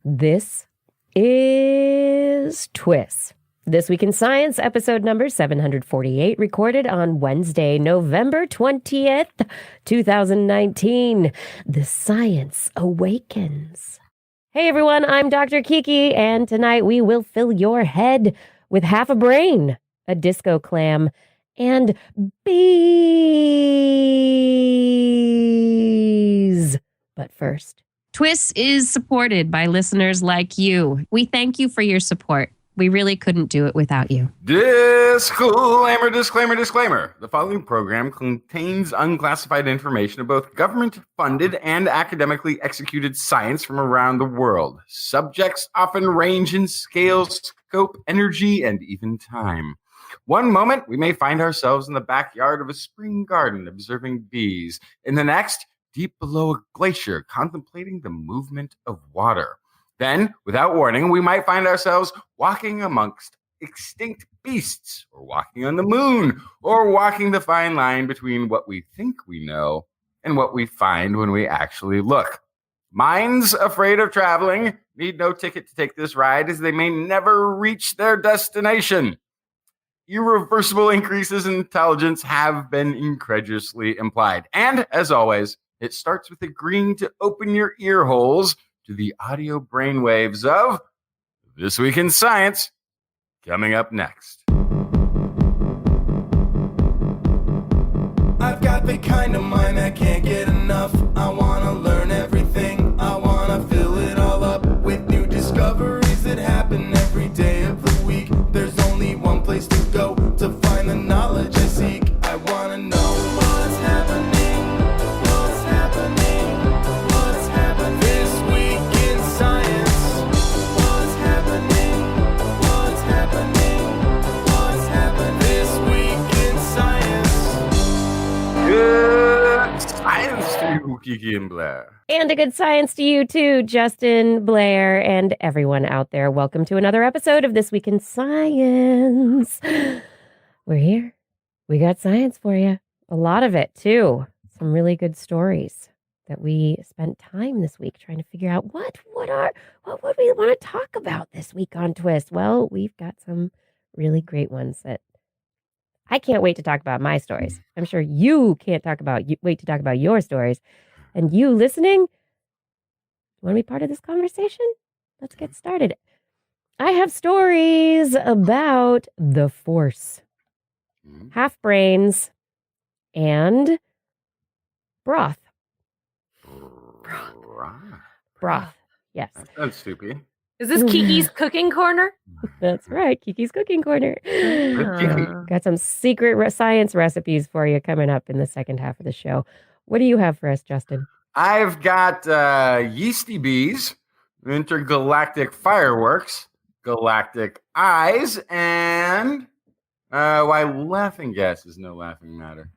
This is TWIS. This Week in Science, episode number 748, recorded on Wednesday, November 20th, 2019. The Science Awakens. Hey everyone, I'm Dr. Kiki, and tonight we will fill your head with half a brain, a disco clam, and bees. But first, TWIS is supported by listeners like you. We thank you for your support. We really couldn't do it without you. Disclaimer. The following program contains unclassified information of both government-funded and academically executed science from around the world. Subjects often range in scale, scope, energy, and even time. One moment, we may find ourselves in the backyard of a spring garden observing bees. In the next, deep below a glacier, contemplating the movement of water. Then, without warning, we might find ourselves walking amongst extinct beasts, or walking on the moon, or walking the fine line between what we think we know and what we find when we actually look. Minds afraid of traveling need no ticket to take this ride, as they may never reach their destination. Irreversible increases in intelligence have been incredulously implied. And, as always, it starts with agreeing to open your ear holes to the audio brainwaves of This Week in Science, coming up next. I've got the kind of mind that can't get enough. I want to learn everything. I want to fill it all up with new discoveries that happen every day of the week. There's only one place to go to find the knowledge I seek. I want to know what's happening. Good science to you, Kiki and Blair. and a good science to you too, Justin, Blair, and everyone out there. Welcome to another episode of This Week in Science. We're here. We got science for you. A lot of it too. Some really good stories that we spent time this week trying to figure out what would we want to talk about this week on TWIS. Well, we've got some really great ones that I can't wait to talk about my stories. I'm sure you can't wait to talk about your stories. And you listening, want to be part of this conversation? Let's get started. I have stories about the Force, half brains, and broth. Broth. Yes. That's stupid. Is this Kiki's cooking corner? That's right. Kiki's Cooking Corner. Kiki. Got some secret science recipes for you coming up in the second half of the show. What do you have for us, Justin? I've got yeasty bees, intergalactic fireworks, galactic eyes, and why laughing gas is no laughing matter.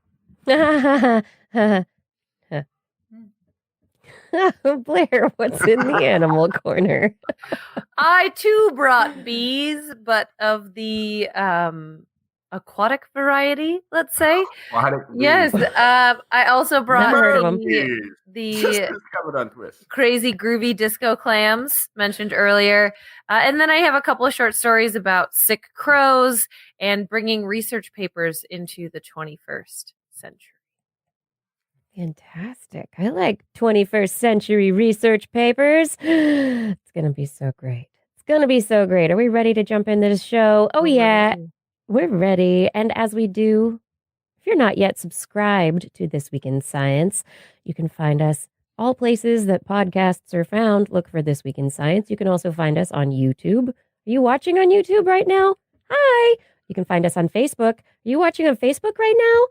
Blair, what's in the animal corner? I too brought bees, but of the aquatic variety, let's say. Aquatic bees. Yes. I also brought Never heard of 'em. Just the discovered on TWIS. crazy groovy disco clams mentioned earlier. And then I have a couple of short stories about sick crows and bringing research papers into the 21st century. Fantastic. I like 21st century research papers. It's going to be so great. It's going to be so great. Are we ready to jump into the show? Oh, yeah, we're ready. And as we do, if you're not yet subscribed to This Week in Science, you can find us all places that podcasts are found. Look for This Week in Science. You can also find us on YouTube. Are you watching on YouTube right now? Hi. You can find us on Facebook. Are you watching on Facebook right now?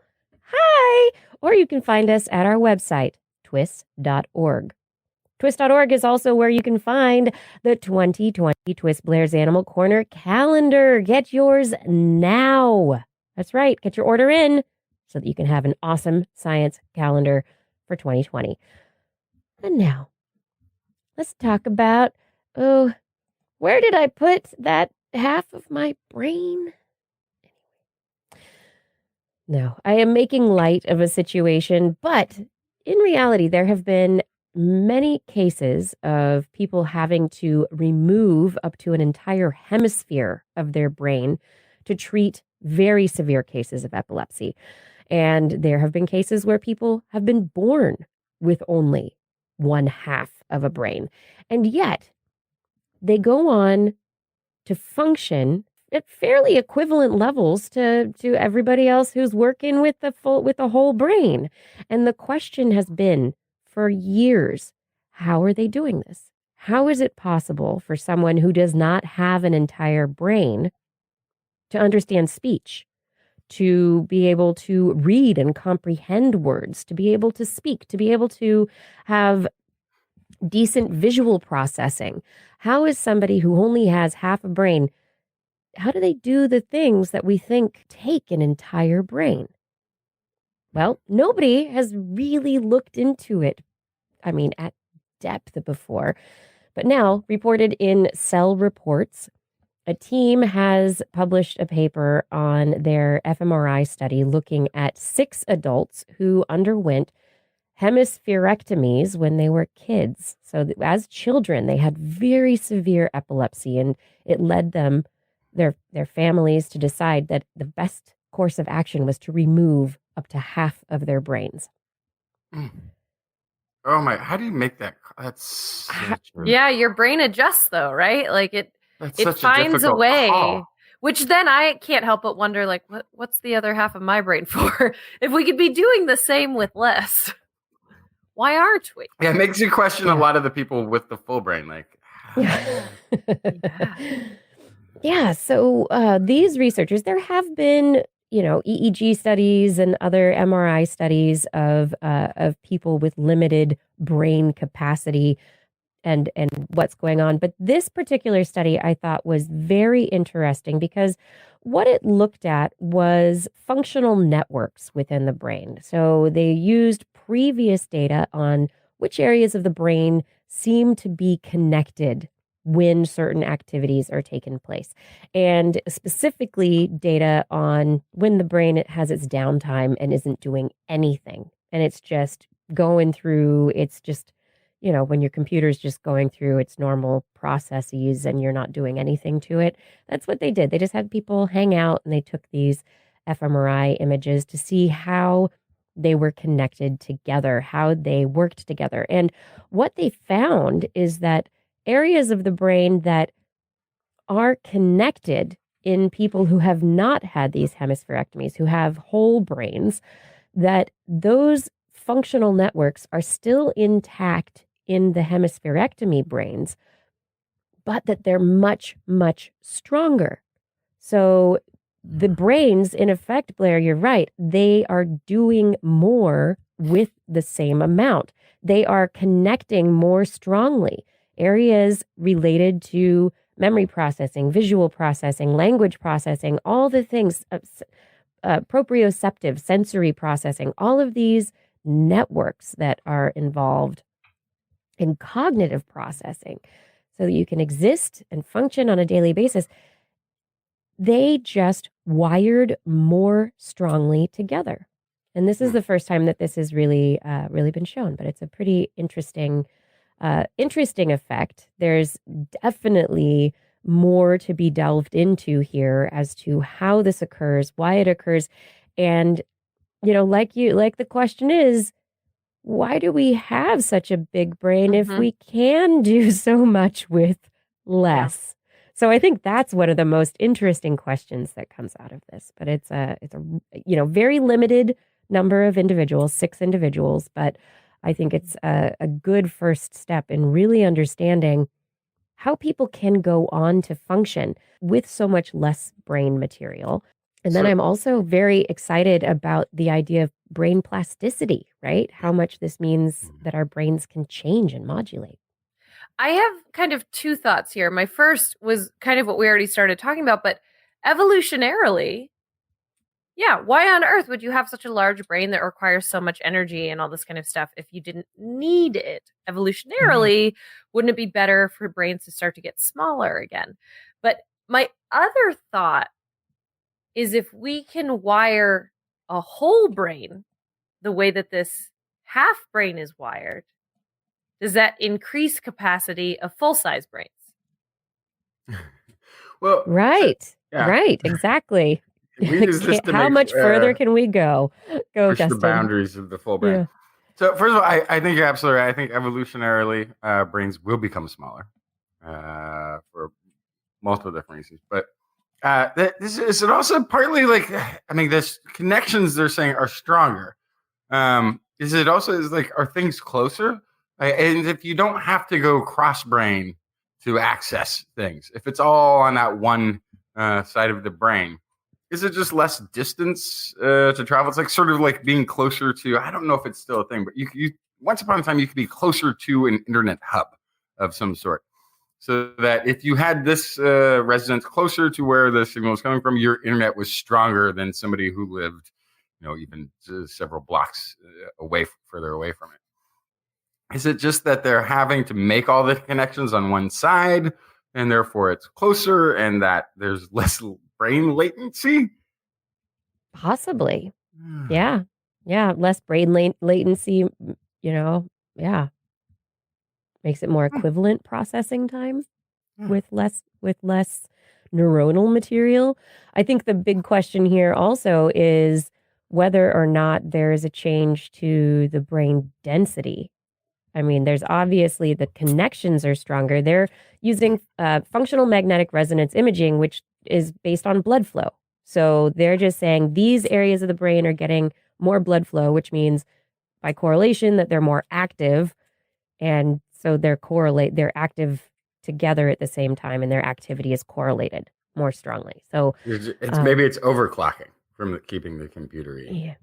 Hi. Or you can find us at our website, TWIS.org. TWIS.org is also where you can find the 2020 TWIS Blair's Animal Corner calendar. Get yours now. That's right. Get your order in so that you can have an awesome science calendar for 2020. And now, let's talk about, where did I put that half of my brain? No, I am making light of a situation, but in reality, there have been many cases of people having to remove up to an entire hemisphere of their brain to treat very severe cases of epilepsy. And there have been cases where people have been born with only one half of a brain. And yet they go on to function at fairly equivalent levels to everybody else who's working with the whole brain. And the question has been for years, how are they doing this? How is it possible for someone who does not have an entire brain to understand speech, to be able to read and comprehend words, to be able to speak, to be able to have decent visual processing? How is somebody who only has half a brain, how do they do the things that we think take an entire brain? Well, nobody has really looked into it, at depth before. But now, reported in Cell Reports, a team has published a paper on their fMRI study looking at 6 adults who underwent hemispherectomies when they were kids. So as children, they had very severe epilepsy, and it led them, their families, to decide that the best course of action was to remove up to half of their brains. Oh my, how do you make that? That's such a, Yeah, your brain adjusts though, right? Like it finds a difficult way. call. Which then I can't help but wonder, like, what's the other half of my brain for? If we could be doing the same with less, why aren't we? Yeah, it makes you question a lot of the people with the full brain. Like, Yeah. So these researchers, there have been, EEG studies and other MRI studies of people with limited brain capacity and what's going on. But this particular study I thought was very interesting because what it looked at was functional networks within the brain. So they used previous data on which areas of the brain seem to be connected when certain activities are taking place, and specifically data on when the brain has its downtime and isn't doing anything, and it's just going through, it's just, when your computer's just going through its normal processes and you're not doing anything to it. That's what they did. They just had people hang out and they took these fMRI images to see how they were connected together, how they worked together. And what they found is that areas of the brain that are connected in people who have not had these hemispherectomies, who have whole brains, that those functional networks are still intact in the hemispherectomy brains, but that they're much, much stronger. So the brains, in effect, Blair, you're right, they are doing more with the same amount. They are connecting more strongly. Areas related to memory processing, visual processing, language processing, all the things, proprioceptive, sensory processing, all of these networks that are involved in cognitive processing so that you can exist and function on a daily basis, they just wired more strongly together. And this is the first time that this has really been shown, but it's a pretty interesting effect. There's definitely more to be delved into here as to how this occurs, why it occurs. And, like the question is, why do we have such a big brain if we can do so much with less? Yeah. So I think that's one of the most interesting questions that comes out of this. But it's a very limited number of individuals, 6 individuals, but I think it's a good first step in really understanding how people can go on to function with so much less brain material. And then I'm also very excited about the idea of brain plasticity, right? How much this means that our brains can change and modulate. I have kind of 2 thoughts here. My first was kind of what we already started talking about, but evolutionarily, yeah, why on earth would you have such a large brain that requires so much energy and all this kind of stuff if you didn't need it? Evolutionarily, wouldn't it be better for brains to start to get smaller again? But my other thought is if we can wire a whole brain the way that this half brain is wired, does that increase capacity of full-size brains? Well, Right. yeah. Right. Exactly. we use this to How make, much further can we go? Go, push the Dustin. boundaries of the full brain. Yeah. So first of all, I think you're absolutely right. I think evolutionarily, brains will become smaller for multiple different reasons. But this is it also partly like, I mean, this connections they're saying are stronger. Is it also is like, are things closer? And if you don't have to go cross brain to access things, if it's all on that one side of the brain, is it just less distance to travel? It's like sort of like being closer to, I don't know if it's still a thing, but you once upon a time you could be closer to an internet hub of some sort. So that if you had this residence closer to where the signal was coming from, your internet was stronger than somebody who lived, even several blocks further away from it. Is it just that they're having to make all the connections on one side, and therefore it's closer, and that there's less brain latency? Possibly. Yeah. Less brain latency, yeah. Makes it more equivalent processing time with less neuronal material. I think the big question here also is whether or not there is a change to the brain density. I mean, there's obviously the connections are stronger. They're using functional magnetic resonance imaging, which is based on blood flow. So they're just saying these areas of the brain are getting more blood flow, which means by correlation that they're more active. And so they're active together at the same time, and their activity is correlated more strongly. So maybe it's overclocking from keeping the computer in. Yeah.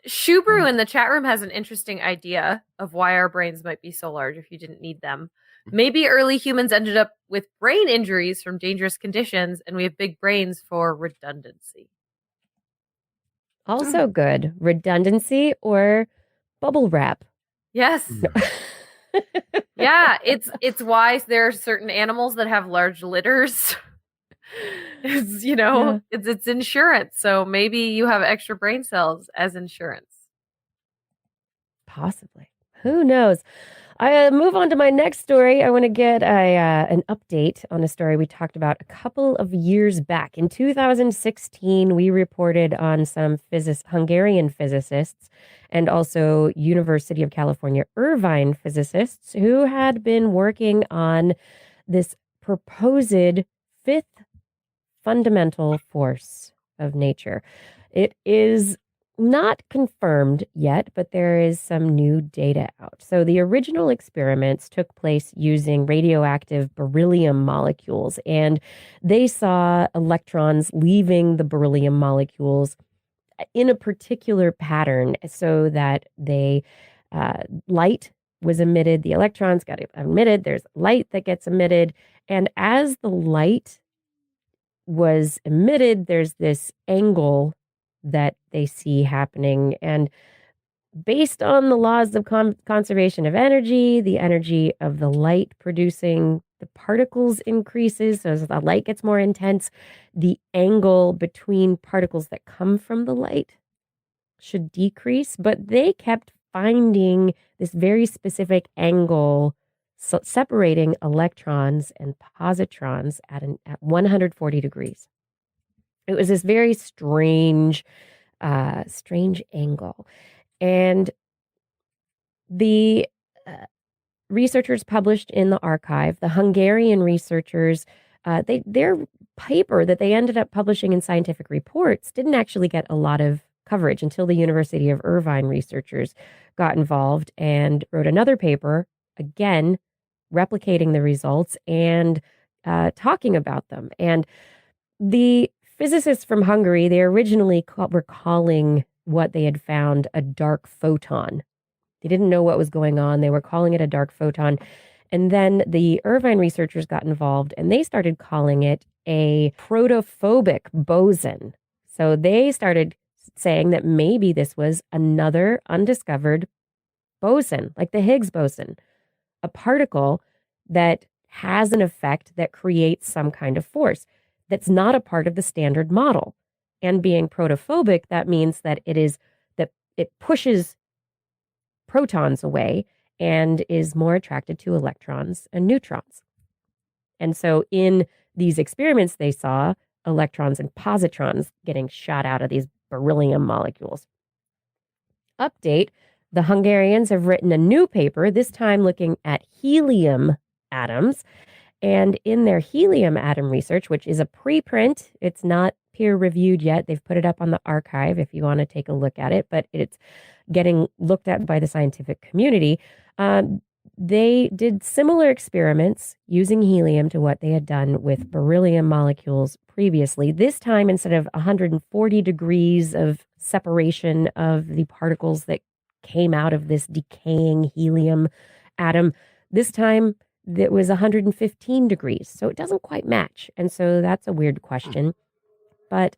Shubru in the chat room has an interesting idea of why our brains might be so large if you didn't need them. Maybe early humans ended up with brain injuries from dangerous conditions, and we have big brains for redundancy. Also good. Redundancy or bubble wrap. Yes. Yeah, it's why there are certain animals that have large litters. It's insurance. So maybe you have extra brain cells as insurance. Possibly. Who knows? I move on to my next story. I want to get an update on a story we talked about a couple of years back. In 2016, we reported on some Hungarian physicists and also University of California, Irvine physicists who had been working on this proposed fifth fundamental force of nature. It is not confirmed yet, but there is some new data out. So the original experiments took place using radioactive beryllium molecules, and they saw electrons leaving the beryllium molecules in a particular pattern so that light was emitted, the electrons got emitted, there's light that gets emitted, and as the light was emitted, there's this angle that they see happening. And based on the laws of conservation of energy, the energy of the light producing the particles increases. So as the light gets more intense, the angle between particles that come from the light should decrease. But they kept finding this very specific angle separating electrons and positrons at 140 degrees. It was this very strange angle. And the researchers published in the archive, the Hungarian researchers, their paper that they ended up publishing in Scientific Reports didn't actually get a lot of coverage until the University of Irvine researchers got involved and wrote another paper, again, replicating the results and talking about them. And the physicists from Hungary, they originally were calling what they had found a dark photon. They didn't know what was going on. They were calling it a dark photon. And then the Irvine researchers got involved and they started calling it a protophobic boson. So they started saying that maybe this was another undiscovered boson, like the Higgs boson, a particle that has an effect that creates some kind of force that's not a part of the standard model. And being protophobic, that means that it pushes protons away and is more attracted to electrons and neutrons. And so in these experiments, they saw electrons and positrons getting shot out of these beryllium molecules. Update, the Hungarians have written a new paper, this time looking at helium atoms. And in their helium atom research, which is a preprint, it's not peer-reviewed yet. They've put it up on the archive if you want to take a look at it, but it's getting looked at by the scientific community. They did similar experiments using helium to what they had done with beryllium molecules previously. This time, instead of 140 degrees of separation of the particles that came out of this decaying helium atom, this time it was 115 degrees. So it doesn't quite match. And so that's a weird question. But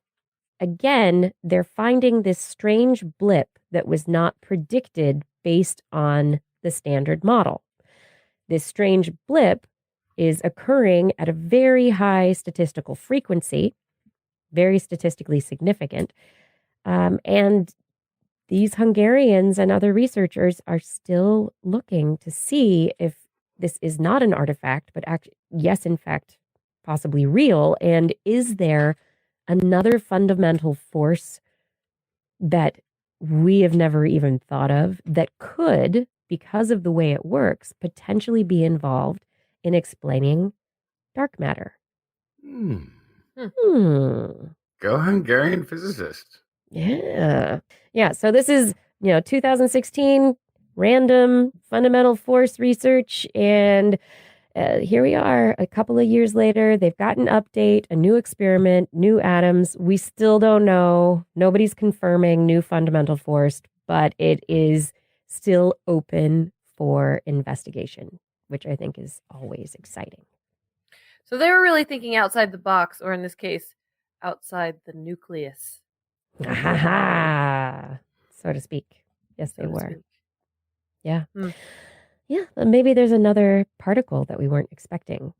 again, they're finding this strange blip that was not predicted based on the standard model. This strange blip is occurring at a very high statistical frequency, very statistically significant. And these Hungarians and other researchers are still looking to see if this is not an artifact, but yes, in fact, possibly real. And is there another fundamental force that we have never even thought of that could, because of the way it works, potentially be involved in explaining dark matter? Go Hungarian physicist. Yeah. So this is, 2016 random fundamental force research. And here we are a couple of years later. They've got an update, a new experiment, new atoms. We still don't know. Nobody's confirming new fundamental force, but it is still open for investigation, which I think is always exciting. So they were really thinking outside the box, or in this case, outside the nucleus. So to speak. Yes, they were. Speak. Yeah. Yeah. Maybe there's another particle that we weren't expecting,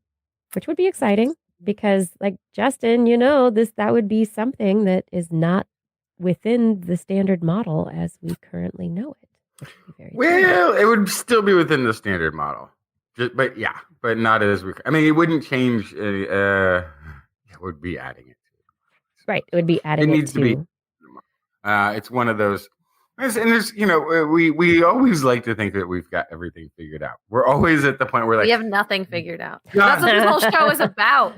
which would be exciting because, like Justin, that would be something that is not within the standard model as we currently know it. Well, it would still be within the standard model, but not as we. I mean, it wouldn't change. It would be adding it. Right. It would be adding it. It needs to be. It's one of those. And there's, we always like to think that we've got everything figured out. We're always at the point where we have nothing figured out. That's what this whole show is about.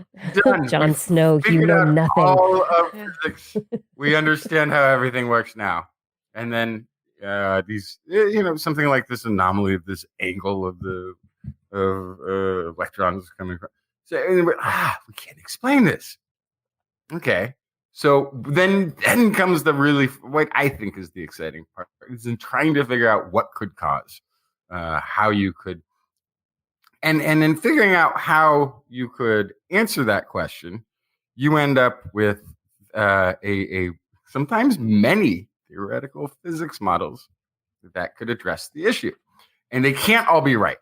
Jon Snow, you know nothing. All of physics. We understand how everything works now. And then these, something like this anomaly of this angle of the electrons coming from. So we can't explain this. Okay. So then comes the really, what I think is the exciting part, is in trying to figure out what could cause, how you could, and in figuring out how you could answer that question, you end up with a sometimes many theoretical physics models that could address the issue, and they can't all be right.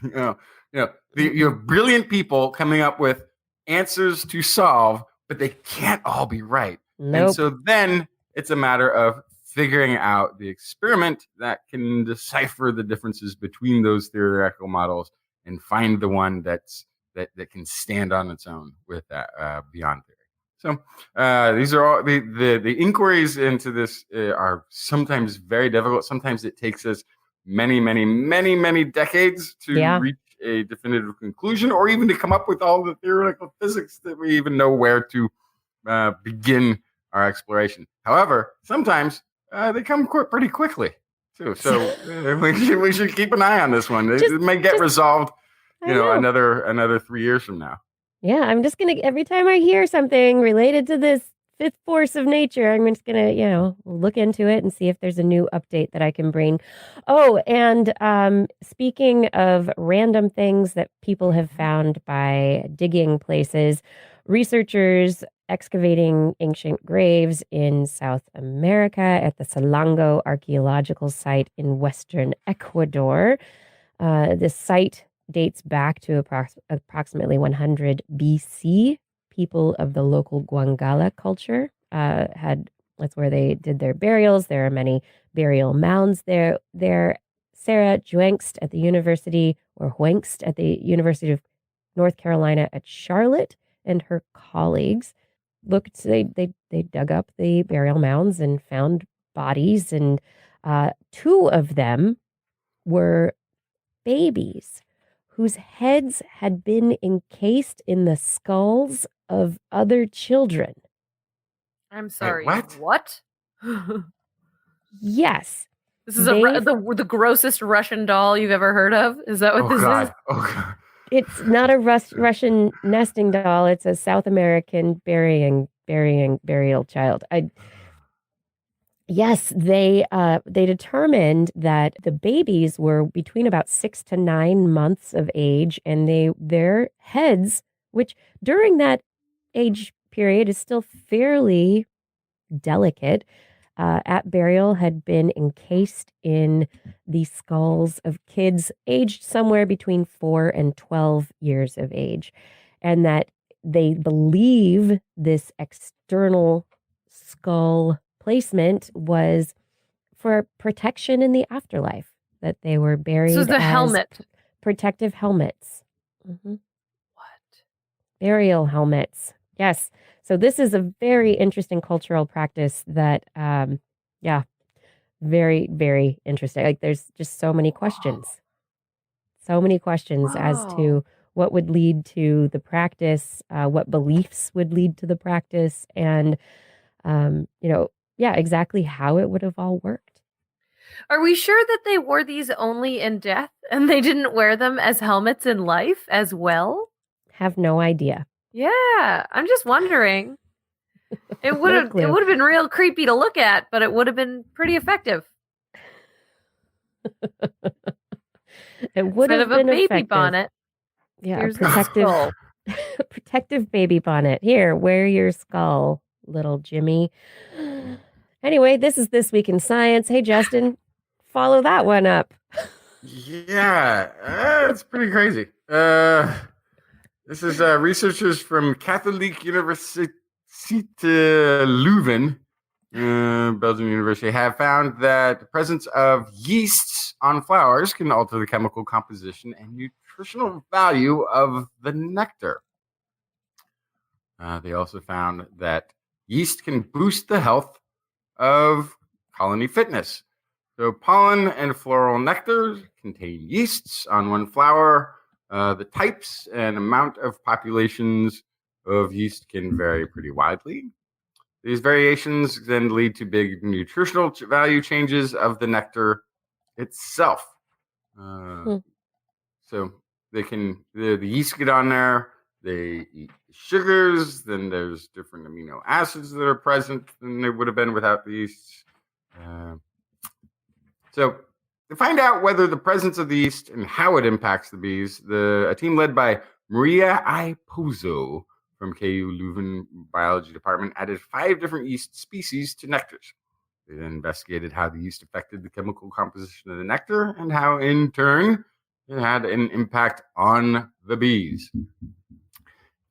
You have brilliant people coming up with answers to solve, but they can't all be right. Nope. And so then it's a matter of figuring out the experiment that can decipher the differences between those theoretical models and find the one that can stand on its own with that beyond theory. So these are all the inquiries into this are sometimes very difficult. Sometimes it takes us many, many, many, many decades to reach a definitive conclusion, or even to come up with all the theoretical physics that we even know where to begin our exploration. However, sometimes they come pretty quickly too. So we should keep an eye on this one. It may get resolved, another 3 years from now. Yeah, I'm just gonna, every time I hear something related to this fifth force of nature, I'm just gonna, look into it and see if there's a new update that I can bring. Oh, and speaking of random things that people have found by digging places, researchers excavating ancient graves in South America at the Salango archaeological site in western Ecuador. This site dates back to approximately 100 BC. People of the local Guangala culture that's where they did their burials. There are many burial mounds there. Sarah Juengst at the University of North Carolina at Charlotte, and her colleagues they dug up the burial mounds and found bodies, and 2 of them were babies whose heads had been encased in the skulls of other children. I'm sorry. what? This Yes. is the grossest Russian doll you've ever heard of? Is that what this is? Oh, God. It's not a Russian nesting doll. It's a South American burial child. Yes, they determined that the babies were between about 6 to 9 months of age, and their heads, which during that age period is still fairly delicate, at burial had been encased in the skulls of kids aged somewhere between 4 and 12 years of age, and that they believe this external skull placement was for protection in the afterlife, that they were buried This is the as helmet. protective helmets. What? Burial helmets. Yes. So this is a very interesting cultural practice that, very, very interesting. Like there's just so many questions as to what would lead to the practice, what beliefs would lead to the practice, and, exactly how it would have all worked. Are we sure that they wore these only in death and they didn't wear them as helmets in life as well? Have no idea. Yeah, I'm just wondering. It would have been real creepy to look at, but it would have been pretty effective. It would Instead have of been a baby effective. bonnet. Yeah, Here's a the skull. protective baby bonnet. Here, wear your skull, little Jimmy. Anyway, this is This Week in Science. Hey, Justin, follow that one up. Yeah, it's pretty crazy. This is researchers from Catholic University Leuven, Belgium University, have found that the presence of yeasts on flowers can alter the chemical composition and nutritional value of the nectar. They also found that yeast can boost the health of colony fitness. So pollen and floral nectar contain yeasts on one flower. The types and amount of populations of yeast can vary pretty widely. These variations then lead to big nutritional value changes of the nectar itself. So the yeast get on there, they eat sugars, then there's different amino acids that are present than there would have been without the yeast. So to find out whether the presence of the yeast and how it impacts the bees, a team led by Maria I. Pozzo from KU Leuven Biology Department added 5 different yeast species to nectars. They then investigated how the yeast affected the chemical composition of the nectar and how, in turn, it had an impact on the bees.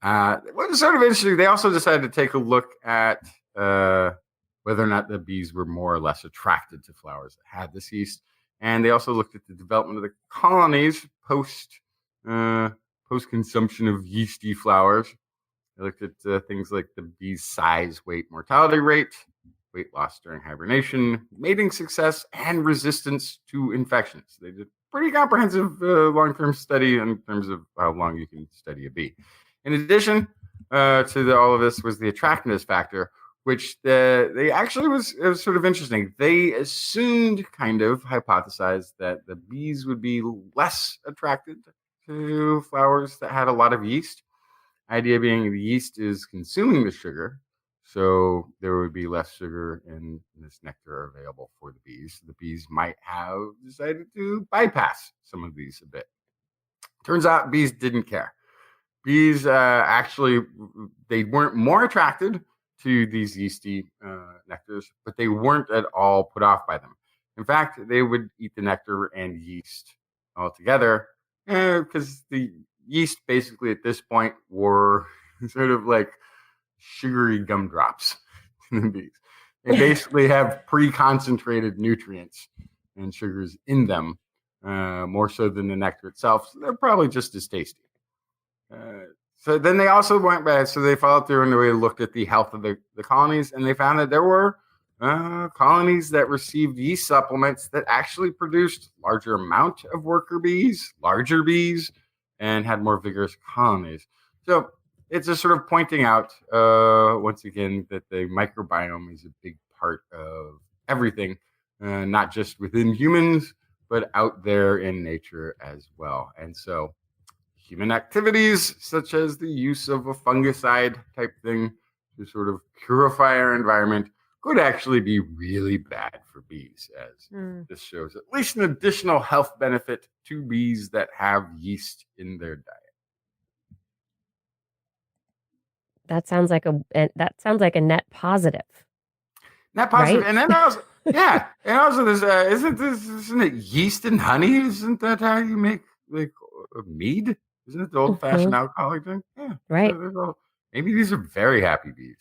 What was sort of interesting, they also decided to take a look at whether or not the bees were more or less attracted to flowers that had this yeast. And they also looked at the development of the colonies post-consumption of yeasty flowers. They looked at things like the bee's size, weight, mortality rate, weight loss during hibernation, mating success, and resistance to infections. They did a pretty comprehensive long-term study in terms of how long you can study a bee. In addition to all of this was the attractiveness factor, which they actually was sort of interesting. They assumed, kind of hypothesized, that the bees would be less attracted to flowers that had a lot of yeast. Idea being the yeast is consuming the sugar, so there would be less sugar in this nectar available for the bees. The bees might have decided to bypass some of these a bit. Turns out bees didn't care. Bees actually, they weren't more attracted to these yeasty nectars, but they weren't at all put off by them. In fact, they would eat the nectar and yeast all together because the yeast basically at this point were sort of like sugary gumdrops to the bees. They basically have pre-concentrated nutrients and sugars in them more so than the nectar itself. So they're probably just as tasty. So then they also went back. So they followed through and they looked at the health of the colonies, and they found that there were colonies that received yeast supplements that actually produced larger amount of worker bees, larger bees, and had more vigorous colonies. So it's just sort of pointing out, once again, that the microbiome is a big part of everything, not just within humans, but out there in nature as well. And so human activities, such as the use of a fungicide type thing to sort of purify our environment, could actually be really bad for bees, as this shows at least an additional health benefit to bees that have yeast in their diet. That sounds like a net positive. Net positive, Right? and then also, yeah, and also this isn't it yeast and honey? Isn't that how you make like mead? Isn't it the old-fashioned alcoholic drink? Yeah, Right. So maybe these are very happy bees.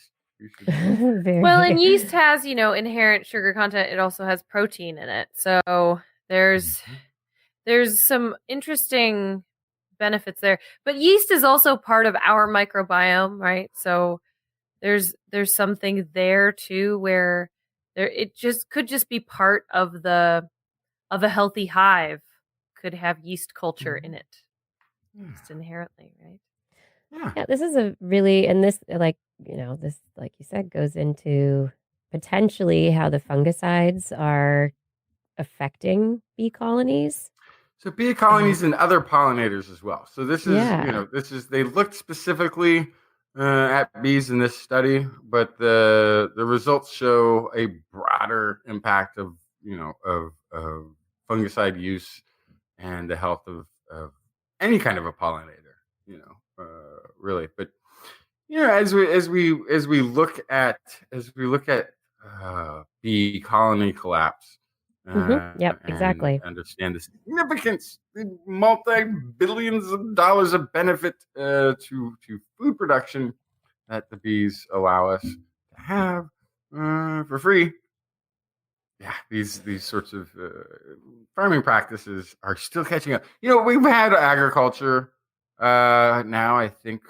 Well, and yeast has, inherent sugar content. It also has protein in it. So there's some interesting benefits there. But yeast is also part of our microbiome, right? So there's something there too where it could just be part of a healthy hive could have yeast culture in it. Just inherently, right? Yeah, this is a really, and this, like you said, goes into potentially how the fungicides are affecting bee colonies. So bee colonies and other pollinators as well. So this is, they looked specifically at bees in this study, but the results show a broader impact of fungicide use and the health of any kind of a pollinator, really. But as we look at bee colony collapse, Yep, exactly. understand the significance, the multi-billions of dollars of benefit to food production that the bees allow us to have for free. Yeah, these sorts of farming practices are still catching up. We've had agriculture now, I think,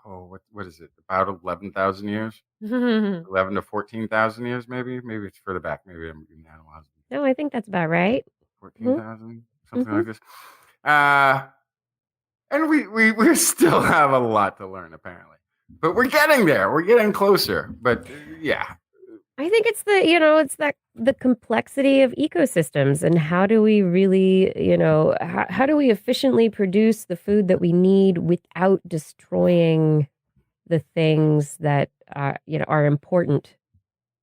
what is it, about 11,000 years? 11 to 14,000 years, maybe it's further back. Maybe I'm getting animal husbandry. No, I think that's about right. 14,000, something like this. And we still have a lot to learn, apparently. But we're getting there. We're getting closer. But yeah. I think it's the complexity of ecosystems, and how do we really, how do we efficiently produce the food that we need without destroying the things that are important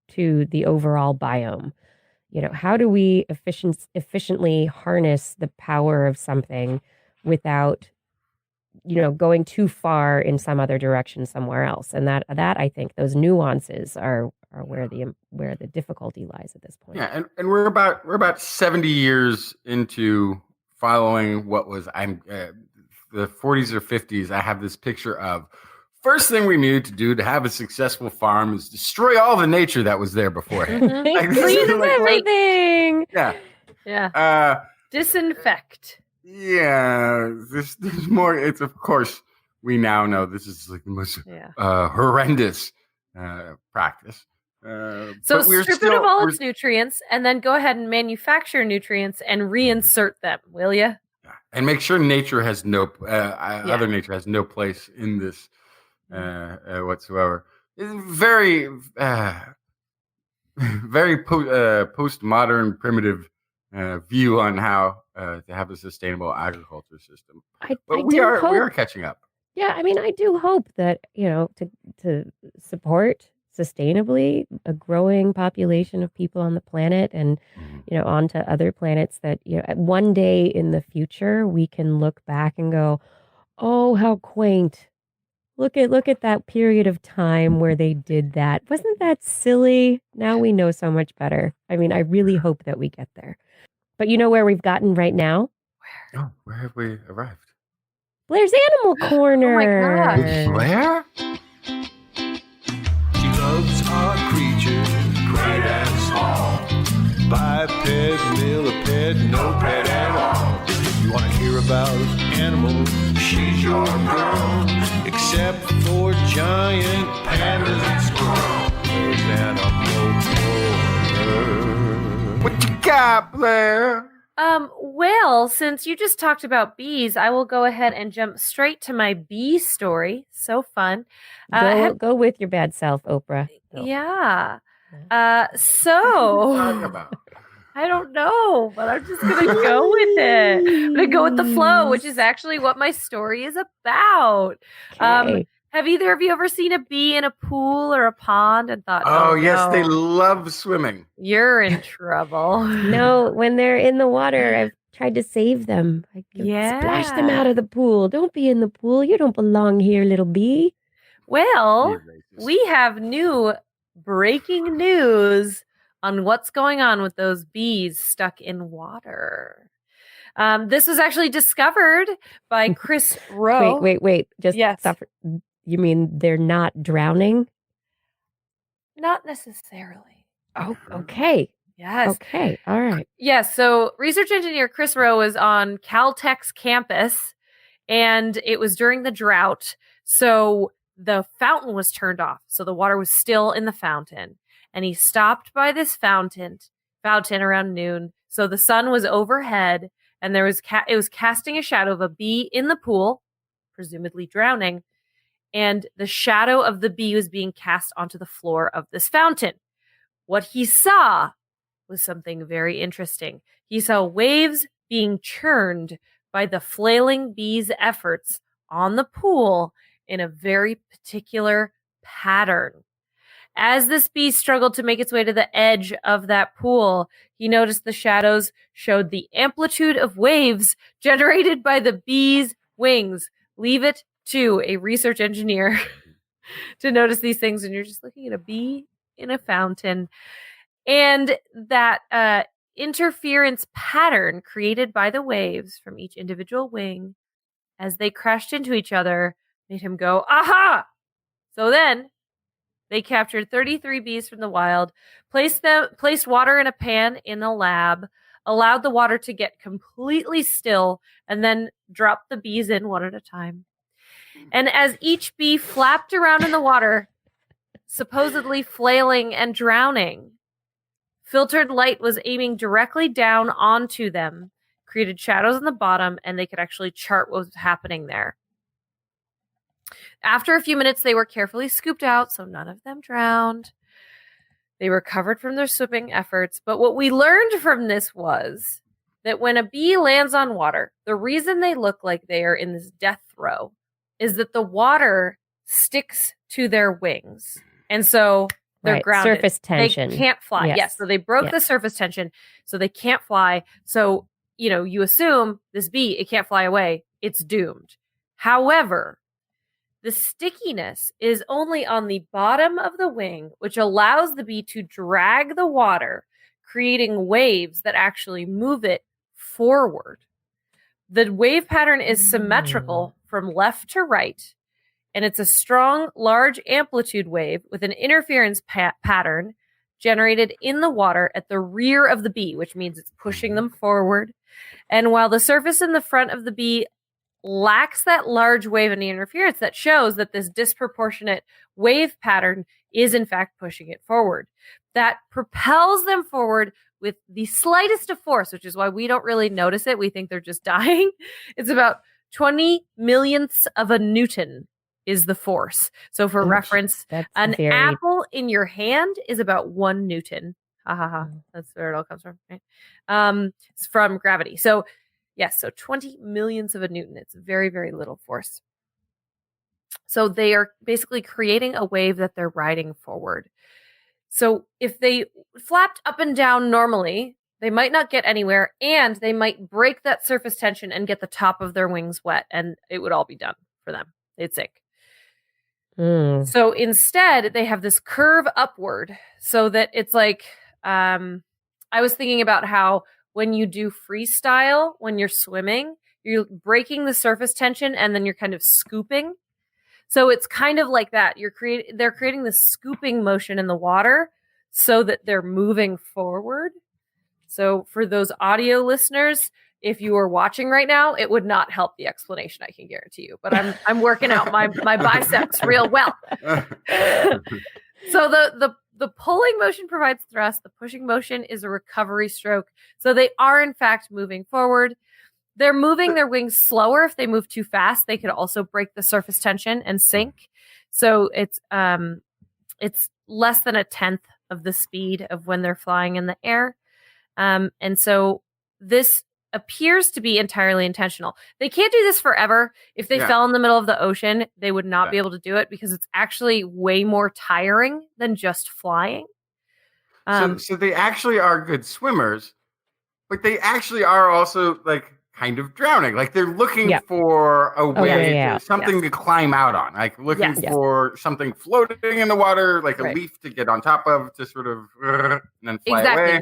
to the overall biome? How do we efficiently harness the power of something without, going too far in some other direction somewhere else? And that I think those nuances are where the difficulty lies at this point. Yeah, and we're about 70 years into following what was the 40s or 50s. I have this picture of first thing we needed to do to have a successful farm is destroy all the nature that was there beforehand. Clean up everything. Yeah. Disinfect. Yeah. There's more. It's, of course, we now know this is like the most horrendous practice. So strip it of all its nutrients and then go ahead and manufacture nutrients and reinsert them, will you? And make sure nature has other nature has no place in this whatsoever. It's very, very postmodern, primitive view on how to have a sustainable agriculture system. But we are catching up. Yeah, I mean, I do hope that to support sustainably a growing population of people on the planet, and onto other planets, that one day in the future we can look back and go, oh, how quaint. Look at that period of time where they did that. Wasn't that silly? Now we know so much better. I mean, I really hope that we get there. But you know where we've gotten right now? Where? Oh, where have we arrived? Blair's Animal Corner. Oh my gosh. Blair? She loves our creatures, great and small. Biped, millipede, no pet at all. about animals. She's your girl, except for giant pandas and squirrels. There's animal. What you got, Blair? Well, since you just talked about bees, I will go ahead and jump straight to my bee story. So fun. Go with your bad self, Oprah. Go. Yeah. Talk So about. I don't know, but I'm just gonna go with it. I'm gonna go with the flow, which is actually what my story is about. Okay. Have either of you ever seen a bee in a pool or a pond and thought, Oh, yes, no, they love swimming. you're in trouble? No, when they're in the water, I've tried to save them. I can splash them Yeah. out of the pool. Don't be in the pool. You don't belong here, little bee. Well, You racist. we have new breaking news on what's going on with those bees stuck in water. This was actually discovered by Chris Rowe. Wait. Just Yes. stop. You mean they're not drowning? Not necessarily. Oh, okay. Yes. Okay. All right. Yes. So research engineer Chris Rowe was on Caltech's campus, and it was during the drought. So the fountain was turned off. So the water was still in the fountain. And he stopped by this fountain around noon. So the sun was overhead, and there was it was casting a shadow of a bee in the pool, presumably drowning. And the shadow of the bee was being cast onto the floor of this fountain. What he saw was something very interesting. He saw waves being churned by the flailing bee's efforts on the pool in a very particular pattern. As this bee struggled to make its way to the edge of that pool, he noticed the shadows showed the amplitude of waves generated by the bee's wings. Leave it to a research engineer to notice these things, and you're just looking at a bee in a fountain. And that interference pattern created by the waves from each individual wing as they crashed into each other made him go, aha! So then they captured 33 bees from the wild, placed water in a pan in a lab, allowed the water to get completely still, and then dropped the bees in one at a time. And as each bee flapped around in the water, supposedly flailing and drowning, filtered light was aiming directly down onto them, created shadows on the bottom, and they could actually chart what was happening there. After a few minutes, they were carefully scooped out, so none of them drowned. They recovered from their swimming efforts. But what we learned from this was that when a bee lands on water, the reason they look like they are in this death throw is that the water sticks to their wings. And so they're Right. grounded. Surface tension. They can't fly. Yes. So they broke Yes. the surface tension, so they can't fly. So, you assume this bee, it can't fly away. It's doomed. However, the stickiness is only on the bottom of the wing, which allows the bee to drag the water, creating waves that actually move it forward. The wave pattern is symmetrical from left to right, and it's a strong, large amplitude wave with an interference pattern generated in the water at the rear of the bee, which means it's pushing them forward. And while the surface in the front of the bee lacks that large wave and interference, that shows that this disproportionate wave pattern is in fact pushing it forward. That propels them forward with the slightest of force, which is why we don't really notice it. We think they're just dying. It's about 20 millionths of a Newton is the force. So for reference, That's an very apple in your hand is about 1 Newton. Ha ha ha. That's where it all comes from, right? It's from gravity. So yes, so 20 millionths of a Newton. It's very, very little force. So they are basically creating a wave that they're riding forward. So if they flapped up and down normally, they might not get anywhere, and they might break that surface tension and get the top of their wings wet, and it would all be done for them. They'd sink. So instead, they have this curve upward so that it's like, I was thinking about how when you do freestyle, when you're swimming, you're breaking the surface tension and then you're kind of scooping. So it's kind of like that. They're creating this scooping motion in the water so that they're moving forward. So for those audio listeners, if you were watching right now, it would not help the explanation, I can guarantee you. But I'm working out my biceps real well. So the pulling motion provides thrust. The pushing motion is a recovery stroke. So they are in fact moving forward. They're moving their wings slower. If they move too fast, they could also break the surface tension and sink. So it's less than a tenth of the speed of when they're flying in the air. And so this appears to be entirely intentional. They can't do this forever. If they fell in the middle of the ocean, they would not be able to do it because it's actually way more tiring than just flying. So they actually are good swimmers, but they actually are also like kind of drowning. Like they're looking for a way, something to climb out on, like looking for something floating in the water, like a leaf to get on top of to sort of and then fly away.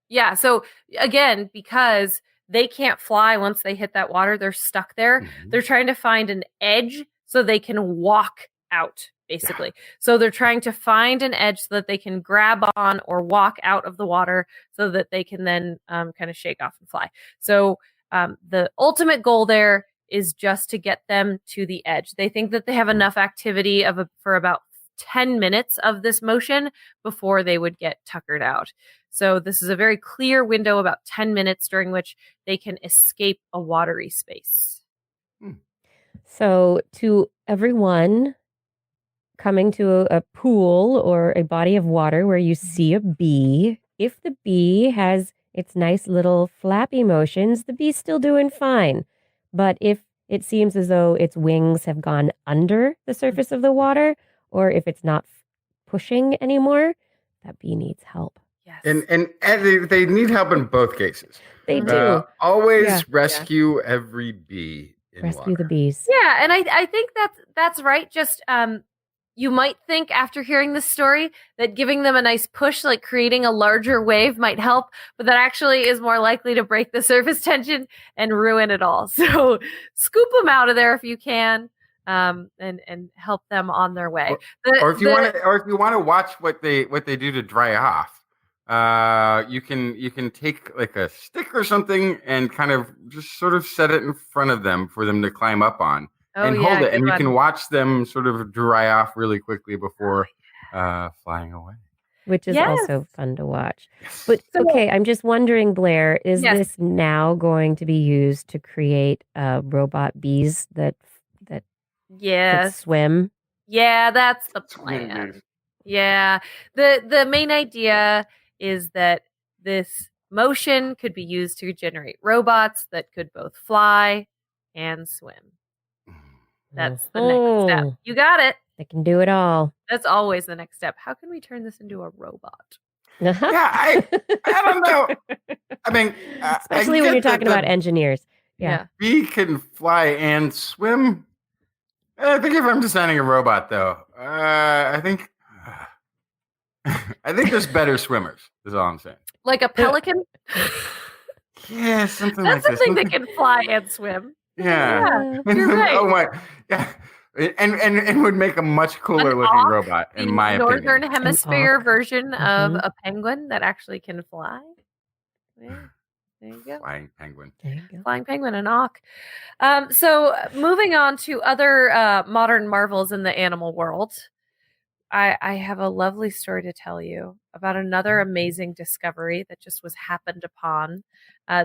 Yeah. So again, because they can't fly once they hit that water, they're stuck there. Mm-hmm. They're trying to find an edge so they can walk out, basically. So they're trying to find an edge so that they can grab on or walk out of the water so that they can then kind of shake off and fly. So the ultimate goal there is just to get them to the edge. They think that they have enough activity for about 10 minutes of this motion before they would get tuckered out. So this is a very clear window, about 10 minutes, during which they can escape a watery space. So to everyone coming to a pool or a body of water where you see a bee, if the bee has its nice little flappy motions, the bee's still doing fine. But if it seems as though its wings have gone under the surface of the water, or if it's not pushing anymore, that bee needs help. Yes. And they need help in both cases. They do. Always rescue every bee in rescue water. the bees. Yeah, and I think that's right. Just you might think after hearing this story that giving them a nice push, like creating a larger wave, might help, but that actually is more likely to break the surface tension and ruin it all. So scoop them out of there if you can, and help them on their way. Or if you want to watch what they do to dry off, you can take like a stick or something and kind of just sort of set it in front of them for them to climb up on. And hold it, and you can watch them sort of dry off really quickly before flying away. Which is also fun to watch. But okay, I'm just wondering, Blair, is this now going to be used to create robot bees that swim? Yeah, that's the plan. Yeah. The main idea is that this motion could be used to generate robots that could both fly and swim. That's the next step. You got it. They can do it all. That's always the next step. How can we turn this into a robot? I don't know. I mean, especially when you're talking about engineers. Yeah. Bee can fly and swim. I think if I'm designing a robot, though, I think there's better swimmers. Is all I'm saying. Like a pelican. Yeah, something That's like something this. that can fly and swim. Yeah. You're right. Oh my. Yeah. And would make a much cooler looking robot, in my opinion. Northern Hemisphere version of a penguin that actually can fly. Yeah. There you go. Flying penguin. Flying penguin, an auk. So moving on to other modern marvels in the animal world. I have a lovely story to tell you about another amazing discovery that just was happened upon.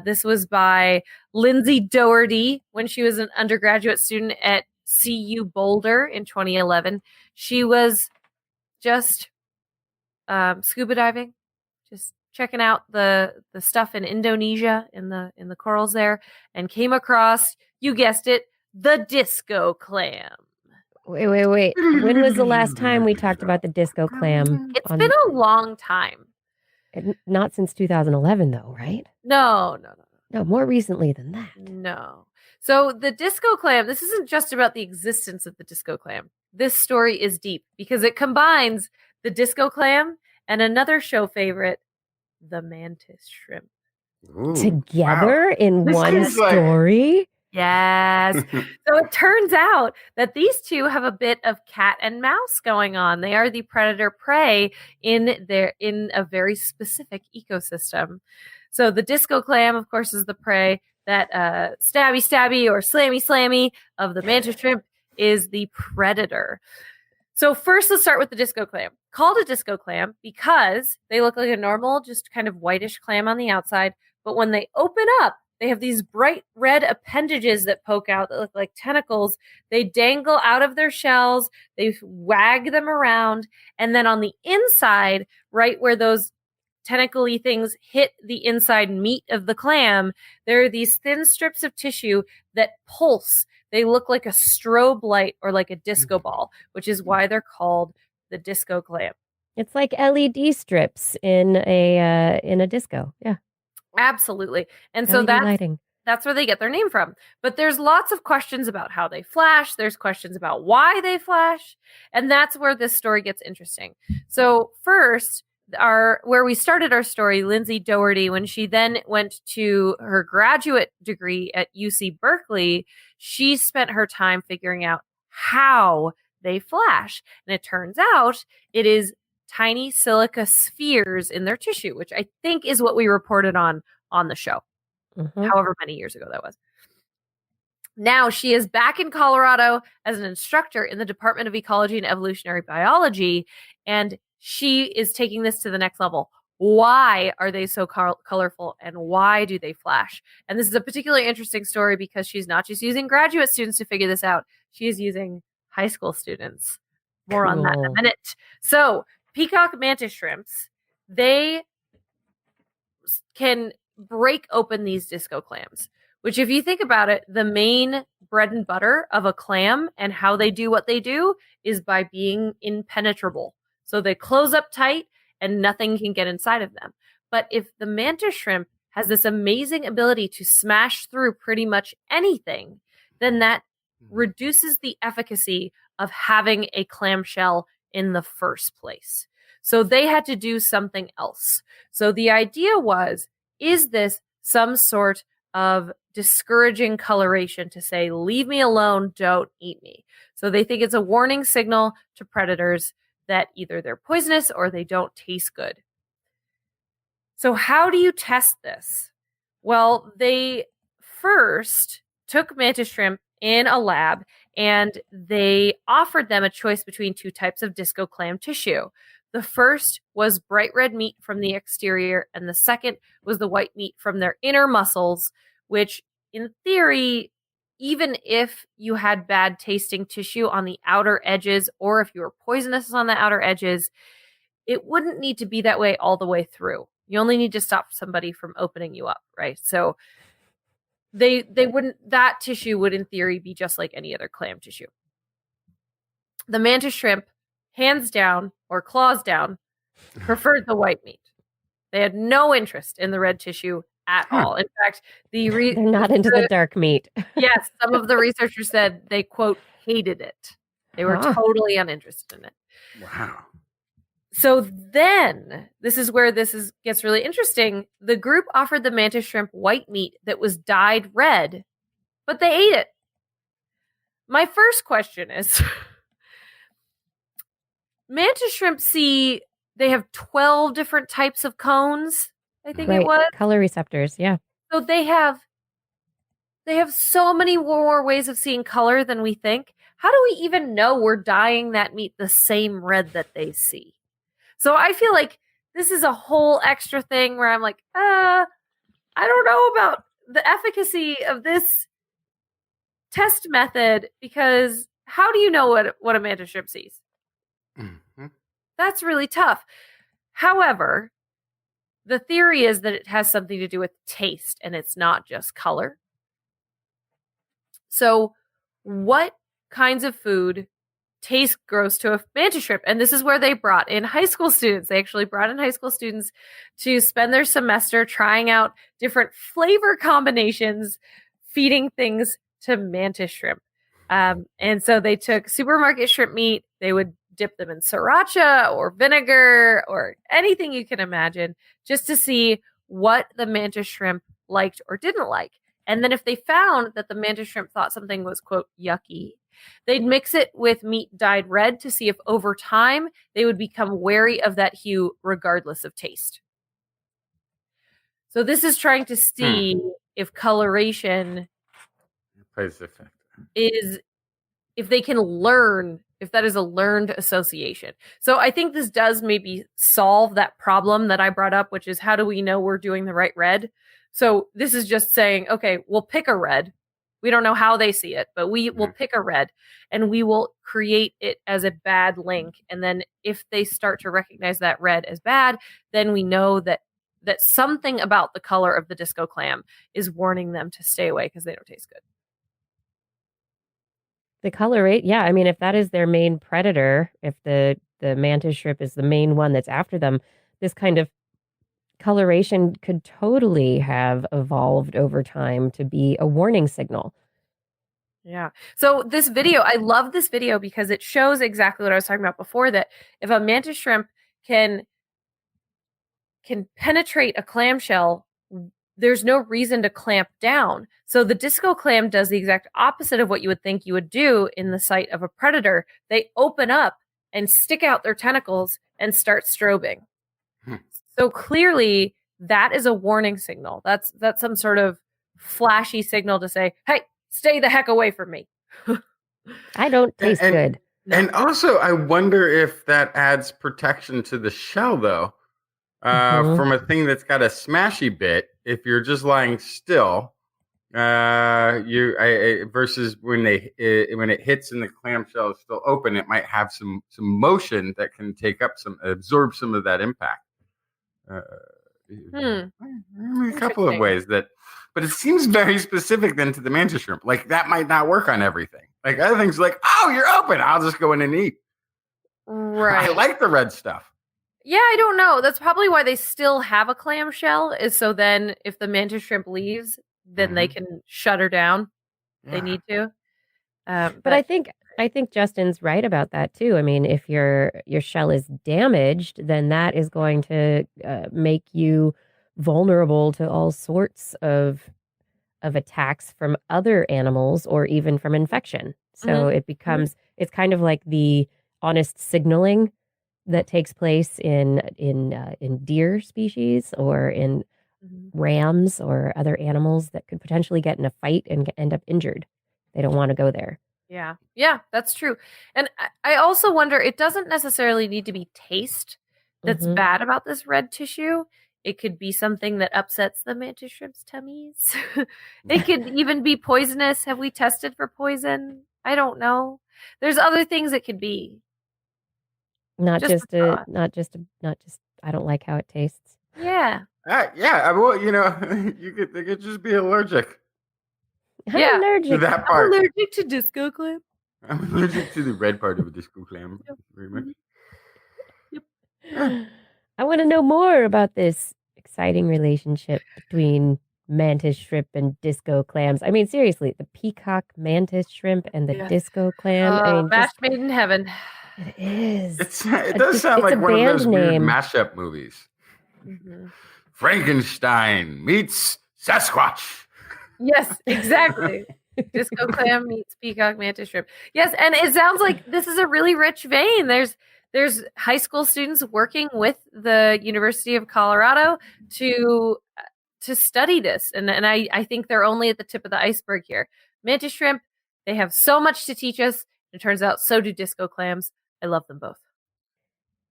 This was by Lindsay Doherty when she was an undergraduate student at CU Boulder in 2011. She was just scuba diving, just checking out the stuff in Indonesia in the corals there, and came across, you guessed it, the disco clam. Wait. When was the last time we talked about the disco clam? It's been a long time. Not since 2011, though, right? No. No, more recently than that. No. So the disco clam, this isn't just about the existence of the disco clam. This story is deep because it combines the disco clam and another show favorite, the mantis shrimp. Ooh, together in one story? Yes. So it turns out that these two have a bit of cat and mouse going on. They are the predator prey in a very specific ecosystem. So the disco clam, of course, is the prey. that stabby or slammy of the mantis shrimp is the predator. So first, let's start with the disco clam. Called a disco clam because they look like a normal, just kind of whitish clam on the outside. But when they open up, they have these bright red appendages that poke out that look like tentacles. They dangle out of their shells. They wag them around. And then on the inside, right where those tentacle-y things hit the inside meat of the clam, there are these thin strips of tissue that pulse. They look like a strobe light or like a disco ball, which is why they're called the disco clam. It's like LED strips in a disco. Yeah. Absolutely. And so LED lighting. that's where they get their name from. But there's lots of questions about how they flash. There's questions about why they flash. And that's where this story gets interesting. So first, where we started our story, Lindsay Doherty, when she then went to her graduate degree at UC Berkeley, she spent her time figuring out how they flash. And it turns out it is tiny silica spheres in their tissue, which I think is what we reported on the show, however many years ago that was. Now she is back in Colorado as an instructor in the Department of Ecology and Evolutionary Biology, and she is taking this to the next level. Why are they so colorful, and why do they flash? And this is a particularly interesting story because she's not just using graduate students to figure this out. She is using high school students. More on that in a minute. So peacock mantis shrimps, they can break open these disco clams, which if you think about it, the main bread and butter of a clam and how they do what they do is by being impenetrable. So they close up tight and nothing can get inside of them. But if the mantis shrimp has this amazing ability to smash through pretty much anything, then that reduces the efficacy of having a clamshell in the first place. So they had to do something else. So the idea was, is this some sort of discouraging coloration to say, leave me alone, don't eat me? So they think it's a warning signal to predators that either they're poisonous or they don't taste good. So how do you test this? Well, they first took mantis shrimp in a lab and they offered them a choice between two types of disco clam tissue. The first was bright red meat from the exterior, and the second was the white meat from their inner muscles, which in theory, even if you had bad tasting tissue on the outer edges, or if you were poisonous on the outer edges, it wouldn't need to be that way all the way through. You only need to stop somebody from opening you up, right? So they wouldn't, that tissue would in theory be just like any other clam tissue. The mantis shrimp, hands down or claws down, preferred the white meat. They had no interest in the red tissue at all. In fact, they're not into the dark meat. Yes, some of the researchers said they, quote, hated it. They were totally uninterested in it. Wow. So then, this is where gets really interesting. The group offered the mantis shrimp white meat that was dyed red, but they ate it. My first question is, mantis shrimp they have 12 different types of cones, I think it was. Color receptors, yeah. So they have so many more ways of seeing color than we think. How do we even know we're dyeing that meat the same red that they see? So I feel like this is a whole extra thing where I'm like, I don't know about the efficacy of this test method, because how do you know what a mantis shrimp sees? Mm-hmm. That's really tough. However, the theory is that it has something to do with taste and it's not just color. So what kinds of food taste gross to a mantis shrimp? And this is where they brought in high school students. They actually brought in high school students to spend their semester trying out different flavor combinations, feeding things to mantis shrimp. And so they took supermarket shrimp meat. They would dip them in sriracha or vinegar or anything you can imagine, just to see what the mantis shrimp liked or didn't like. And then if they found that the mantis shrimp thought something was, quote, yucky, they'd mix it with meat dyed red to see if over time they would become wary of that hue regardless of taste. So this is trying to see if coloration Plays the effect. is, if they can learn, if that is a learned association. So I think this does maybe solve that problem that I brought up, which is how do we know we're doing the right red? So this is just saying, okay, we'll pick a red. We don't know how they see it, but we will pick a red and we will create it as a bad link. And then if they start to recognize that red as bad, then we know that something about the color of the disco clam is warning them to stay away because they don't taste good. The color rate, yeah. I mean, if that is their main predator, if the mantis shrimp is the main one that's after them, this kind of coloration could totally have evolved over time to be a warning signal. Yeah. So this video, I love this video because it shows exactly what I was talking about before, that if a mantis shrimp can penetrate a clamshell, there's no reason to clamp down. So the disco clam does the exact opposite of what you would think you would do in the sight of a predator. They open up and stick out their tentacles and start strobing. So clearly that is a warning signal. That's some sort of flashy signal to say, hey, stay the heck away from me. I don't taste good. And also, I wonder if that adds protection to the shell, though, from a thing that's got a smashy bit. If you're just lying still, versus when it hits and the clamshell is still open, it might have some motion that can absorb some of that impact. A couple of ways but it seems very specific then to the mantis shrimp. Like that might not work on everything. Like other things, like, oh, you're open, I'll just go in and eat. Right. I like the red stuff. Yeah, I don't know. That's probably why they still have a clamshell, is so then if the mantis shrimp leaves, then they can shut her down. They need to. But I think Justin's right about that too. I mean, if your shell is damaged, then that is going to make you vulnerable to all sorts of attacks from other animals or even from infection. So it becomes, it's kind of like the honest signaling that takes place in deer species or in rams or other animals that could potentially get in a fight and end up injured. They don't want to go there. Yeah, that's true. And I also wonder, it doesn't necessarily need to be taste that's bad about this red tissue. It could be something that upsets the mantis shrimp's tummies. It could even be poisonous. Have we tested for poison? I don't know. There's other things it could be. Not just I don't like how it tastes. Yeah. Well, they could just be allergic. I'm allergic to that part. I'm allergic to disco clam. I'm allergic to the red part of a disco clam. Very much. I want to know more about this exciting relationship between mantis shrimp and disco clams. I mean, seriously, the peacock mantis shrimp and the disco clam. I mean, match made in heaven. It is. It does sound like one of those weird mashup movies. Frankenstein meets Sasquatch. Yes, exactly. Disco clam meets peacock mantis shrimp. Yes, and it sounds like this is a really rich vein. There's high school students working with the University of Colorado to study this, and I think they're only at the tip of the iceberg here. Mantis shrimp, they have so much to teach us. It turns out so do disco clams. I love them both.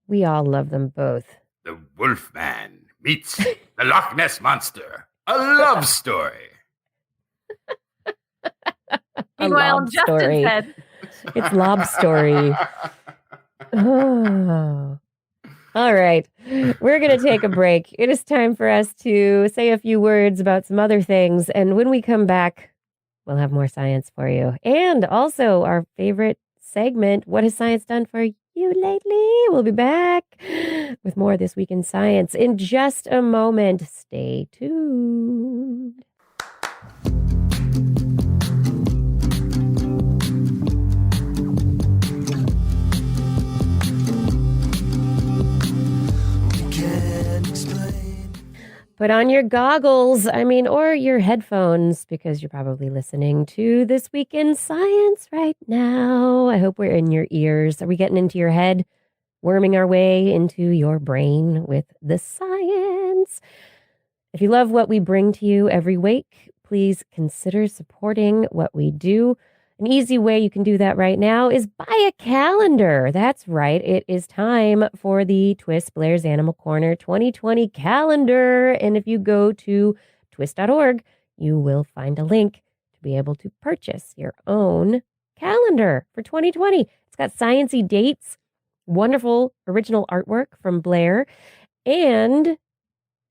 We all love them both. The Wolfman meets the Loch Ness Monster. A love story. Meanwhile, in Justin's head, it's Lob Story. Oh. All right. We're going to take a break. It is time for us to say a few words about some other things. And when we come back, we'll have more science for you. And also our favorite segment, What Has Science Done for You Lately? We'll be back with more This Week in Science in just a moment. Stay tuned. Put on your goggles, or your headphones, because you're probably listening to This Week in Science right now. I hope we're in your ears. Are we getting into your head? Worming our way into your brain with the science. If you love what we bring to you every week, please consider supporting what we do. An easy way you can do that right now is buy a calendar. That's right. It is time for the TWIS Blair's Animal Corner 2020 calendar. And if you go to twis.org, you will find a link to be able to purchase your own calendar for 2020. It's got sciencey dates, wonderful original artwork from Blair, and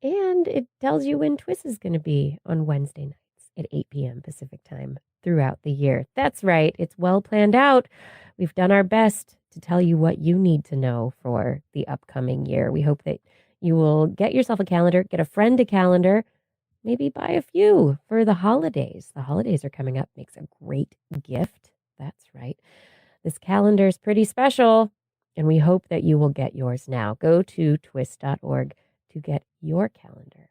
it tells you when TWIS is going to be on Wednesday nights at 8 p.m. Pacific time throughout the year. That's right. It's well planned out. We've done our best to tell you what you need to know for the upcoming year. We hope that you will get yourself a calendar, get a friend a calendar, maybe buy a few for the holidays. The holidays are coming up. Makes a great gift. That's right. This calendar is pretty special, and we hope that you will get yours now. Go to twis.org to get your calendar.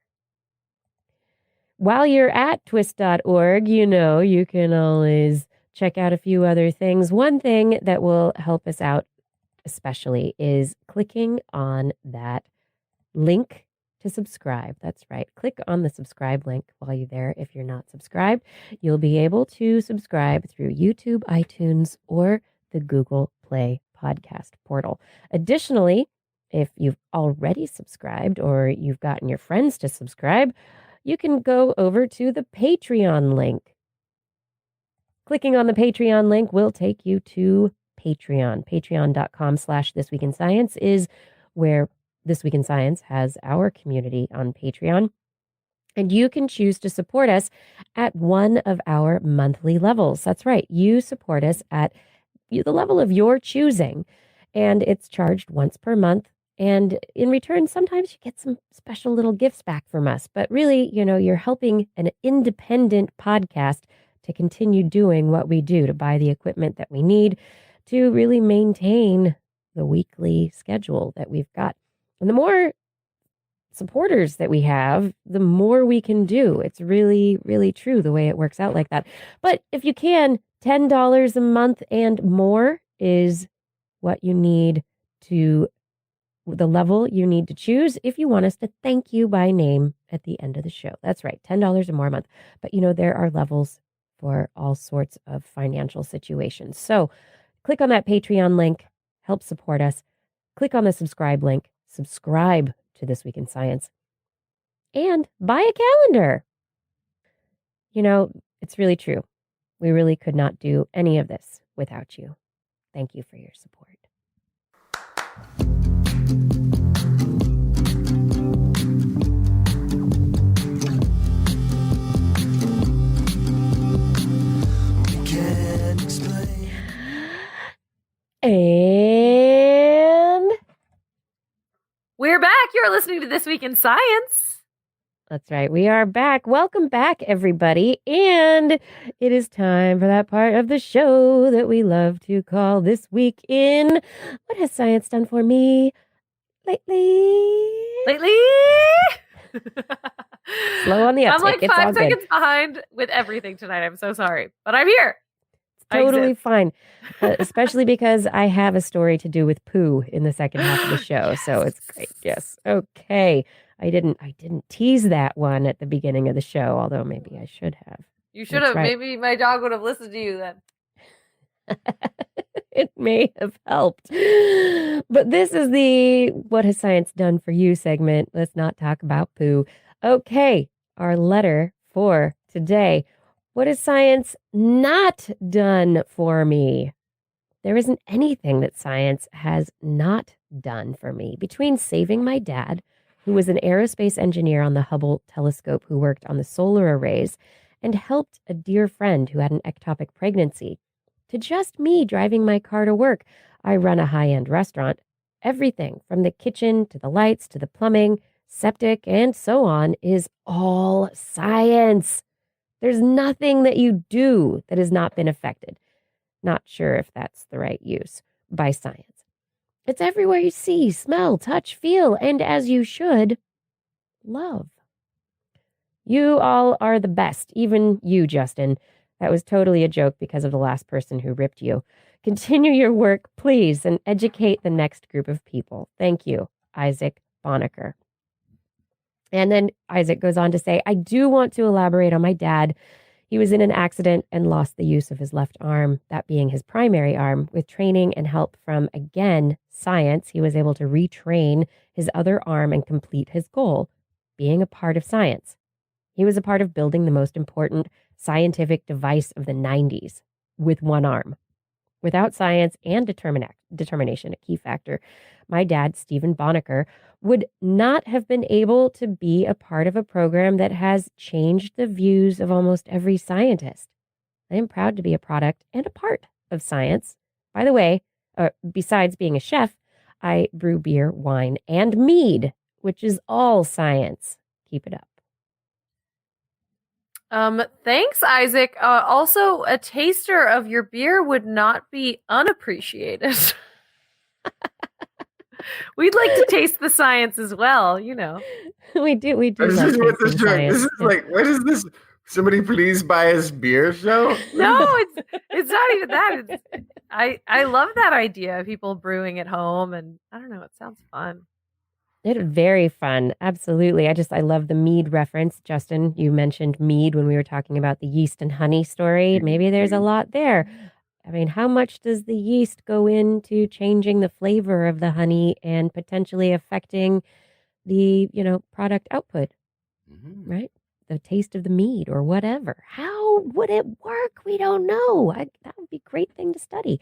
While you're at twis.org, you can always check out a few other things. One thing that will help us out especially is clicking on that link to subscribe. That's right. Click on the subscribe link while you're there. If you're not subscribed, you'll be able to subscribe through YouTube, iTunes, or the Google Play podcast portal. Additionally, if you've already subscribed or you've gotten your friends to subscribe, you can go over to the Patreon link. Clicking on the Patreon link will take you to Patreon. Patreon.com/This Week in Science is where This Week in Science has our community on Patreon. And you can choose to support us at one of our monthly levels. That's right. You support us at the level of your choosing. And it's charged once per month. And in return, sometimes you get some special little gifts back from us. But really, you're helping an independent podcast to continue doing what we do, to buy the equipment that we need to really maintain the weekly schedule that we've got. And the more supporters that we have, the more we can do. It's really, really true the way it works out like that. But if you can, $10 a month and more is what you need to the level you need to choose if you want us to thank you by name at the end of the show. That's right, $10 or more a month. But there are levels for all sorts of financial situations. So click on that Patreon link, help support us. Click on the subscribe link, subscribe to This Week in Science, and buy a calendar. It's really true. We really could not do any of this without you. Thank you for your support. And we're back. You're listening to This Week in Science. That's right. We are back. Welcome back, everybody. And it is time for that part of the show that we love to call This Week in What Has Science Done for Me lately? Slow on the uptake. I'm like It's 5 seconds behind with everything tonight. I'm so sorry, but I'm here. Totally fine, especially because I have a story to do with poo in the second half of the show, so it's great. Yes, okay. I didn't tease that one at the beginning of the show, although maybe I should have. You should have. Right. Maybe my dog would have listened to you then. It may have helped. But this is the What Has Science Done for You segment. Let's not talk about poo. Okay, our letter for today. What has science not done for me? There isn't anything that science has not done for me. Between saving my dad, who was an aerospace engineer on the Hubble telescope who worked on the solar arrays, and helped a dear friend who had an ectopic pregnancy, to just me driving my car to work. I run a high-end restaurant. Everything from the kitchen to the lights to the plumbing, septic, and so on is all science. There's nothing that you do that has not been affected. Not sure if that's the right use by science. It's everywhere you see, smell, touch, feel, and as you should, love. You all are the best, even you, Justin. That was totally a joke because of the last person who ripped you. Continue your work, please, and educate the next group of people. Thank you, Isaac Bonnecker. And then Isaac goes on to say, I do want to elaborate on my dad. He was in an accident and lost the use of his left arm, that being his primary arm. With training and help from, again, science, he was able to retrain his other arm and complete his goal, being a part of science. He was a part of building the most important scientific device of the 90s with one arm. Without science and determination, a key factor, my dad, Stephen Bonnet, would not have been able to be a part of a program that has changed the views of almost every scientist. I am proud to be a product and a part of science. By the way, besides being a chef, I brew beer, wine, and mead, which is all science. Keep it up. Thanks, Isaac. Also, a taster of your beer would not be unappreciated. We'd like to taste the science as well, you know. We do. This love is what this tasting science. This is like, what is this? Somebody please buy us beer show? No, it's not even that. I love that idea of people brewing at home, and I don't know, it sounds fun. It's very fun. Absolutely. I love the mead reference. Justin, you mentioned mead when we were talking about the yeast and honey story. Maybe there's a lot there. I mean, how much does the yeast go into changing the flavor of the honey and potentially affecting the, product output, right? The taste of the mead or whatever. How would it work? We don't know. That would be a great thing to study.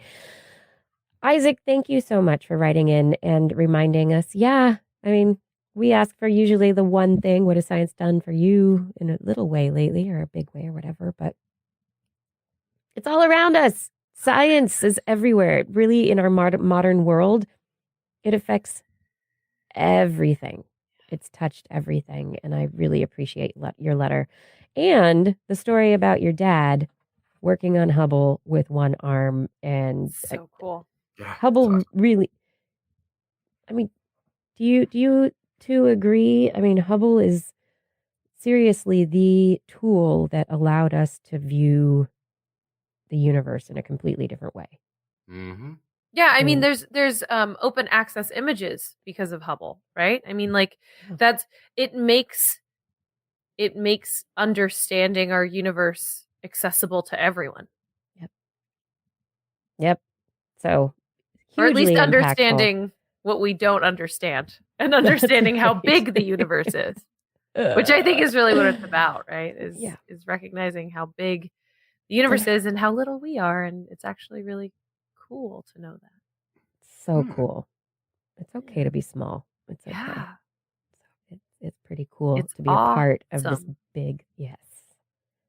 Isaac, thank you so much for writing in and reminding us. Yeah. I mean, we ask for usually the one thing, what has science done for you in a little way lately or a big way or whatever, but it's all around us. Science is everywhere. Really, in our modern world, it affects everything. It's touched everything, and I really appreciate your letter. And the story about your dad working on Hubble with one arm, and So cool. Yeah, Hubble awesome. really, I mean, do you two agree? I mean, Hubble is seriously the tool that allowed us to view the universe in a completely different way. Mm-hmm. Yeah, I mean, there's open access images because of Hubble, right? I mean, like it makes understanding our universe accessible to everyone. Yep. So, or at least hugely understanding what we don't understand and understanding how right. big the universe is, which I think is really what it's about, right? Is recognizing how big the universe is and how little we are, and it's actually really cool to know that. So cool. It's okay to be small. It's okay. Yeah. It's pretty cool It's to be a part of this awesome. big, yes.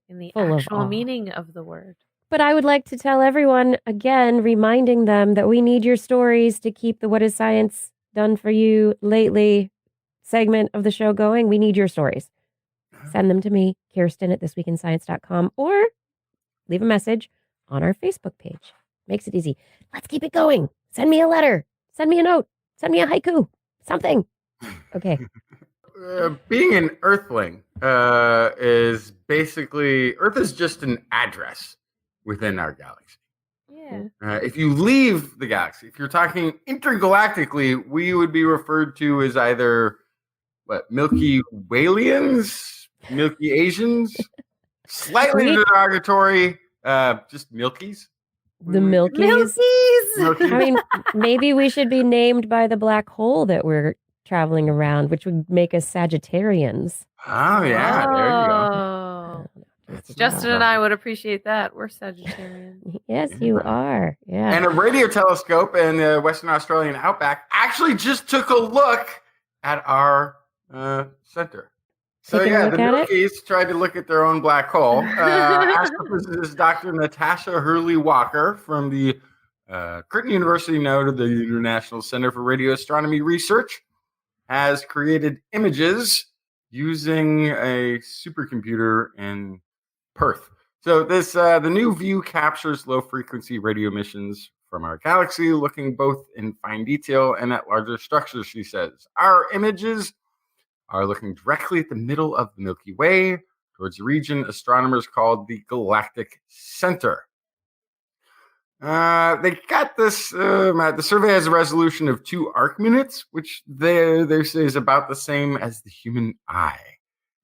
In the Full of actual awe. meaning of the word. But I would like to tell everyone again, reminding them that we need your stories to keep the What is Science Done for You Lately segment of the show going. We need your stories. Send them to me, Kirsten at thisweekinscience.com, or leave a message on our Facebook page. Makes it easy. Let's keep it going. Send me a letter. Send me a note. Send me a haiku. Something. Okay. Being an Earthling is basically, Earth is just an address within our galaxy. Yeah. If you leave the galaxy, if you're talking intergalactically, we would be referred to as either Milky Waylians, Milky Asians, slightly derogatory, just Milkies. The Milkies. Milkies. I mean, maybe we should be named by the black hole that we're traveling around, which would make us Sagittarians. Oh, yeah. There you go. Justin and I would appreciate that. We're Sagittarians. Yes, you are. Yeah. And a radio telescope in the Western Australian outback actually just took a look at our center. So yeah, the Milkies tried to look at their own black hole. Astrophysicist Dr. Natasha Hurley-Walker from the Curtin University node of the International Center for Radio Astronomy Research has created images using a supercomputer in Perth. So this the new view captures low-frequency radio emissions from our galaxy, looking both in fine detail and at larger structures, she says. Our images are looking directly at the middle of the Milky Way, towards a region astronomers called the Galactic Center. They got this. The survey has a resolution of 2 arc minutes, which they say is about the same as the human eye,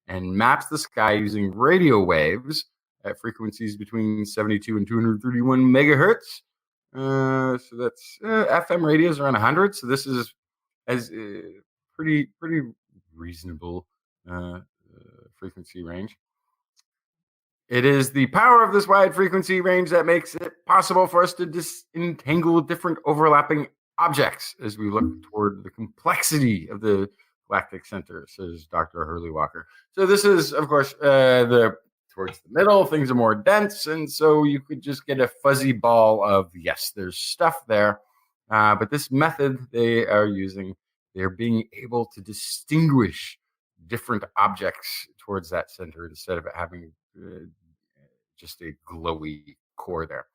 and maps the sky using radio waves at frequencies between 72 and 231 megahertz. So that's FM radios around 100. So this is as pretty reasonable frequency range. It is the power of this wide frequency range that makes it possible for us to disentangle different overlapping objects as we look toward the complexity of the galactic center, says Dr. Hurley Walker. So this is, of course, towards the middle. Things are more dense, and so you could just get a fuzzy ball of, yes, there's stuff there. But this method they are using, they're being able to distinguish different objects towards that center instead of it having just a glowy core there.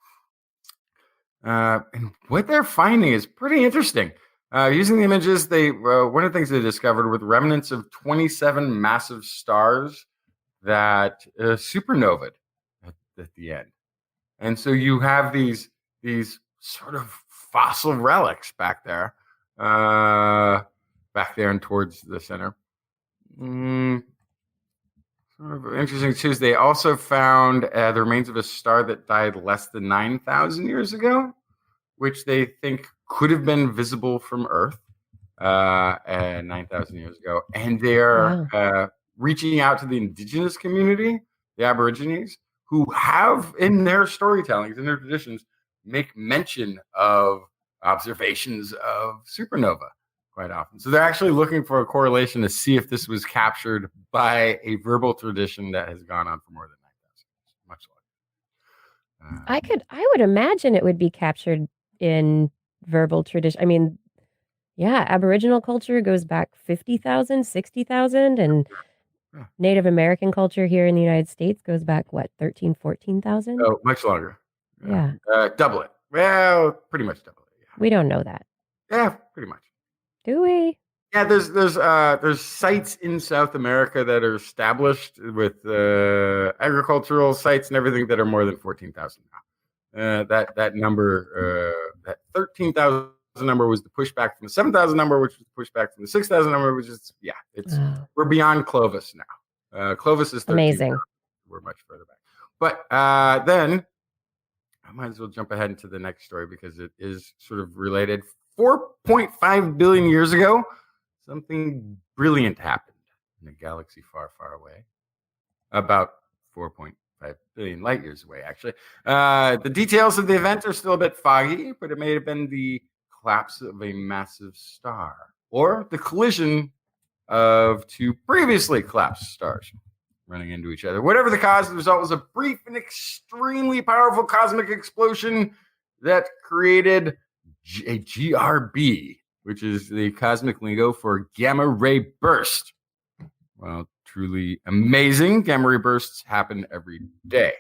And what they're finding is pretty interesting. Using the images, one of the things they discovered were the remnants of 27 massive stars that supernovaed at the end. And so you have these sort of fossil relics back there and towards the center. Sort of interesting too is they also found the remains of a star that died less than 9,000 years ago, which they think could have been visible from Earth 9,000 years ago. And they're reaching out to the indigenous community, the Aborigines, who have in their storytellings, in their traditions, make mention of observations of supernova quite often. So they're actually looking for a correlation to see if this was captured by a verbal tradition that has gone on for more than 9,000 years, much longer. I would imagine it would be captured in verbal tradition. I mean, yeah, Aboriginal culture goes back 50,000, 60,000, and Native American culture here in the United States goes back, what, 13, 14,000? Oh, much longer. Yeah. Double it. Well, pretty much double it. Yeah. We don't know that. Yeah, pretty much. Do we? Yeah, there's sites in South America that are established with agricultural sites and everything that are more than 14,000 now. That number, that 13,000 number was the pushback from the 7,000 number, which was the pushback from the 6,000 number, which is we're beyond Clovis now. Clovis is 13,000. Amazing. We're much further back. But then I might as well jump ahead into the next story because it is sort of related. 4.5 billion years ago, something brilliant happened in a galaxy far, far away. About 4.5 billion light years away, actually. The details of the event are still a bit foggy, but it may have been the collapse of a massive star or the collision of 2 previously collapsed stars running into each other. Whatever the cause, the result was a brief and extremely powerful cosmic explosion that created a GRB, which is the cosmic lingo for gamma ray burst. Well, truly amazing. Gamma ray bursts happen every day.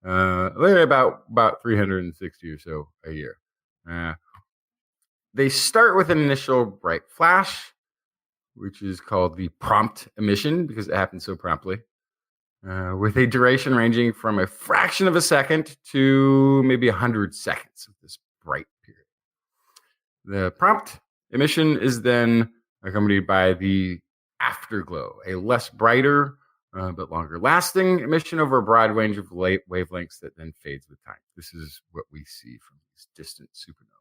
They're about 360 or so a year. They start with an initial bright flash, which is called the prompt emission because it happens so promptly, with a duration ranging from a fraction of a second to maybe 100 seconds of this bright period. The prompt emission is then accompanied by the afterglow, a less brighter but longer lasting emission over a broad range of wavelengths that then fades with time. This is what we see from these distant supernovae.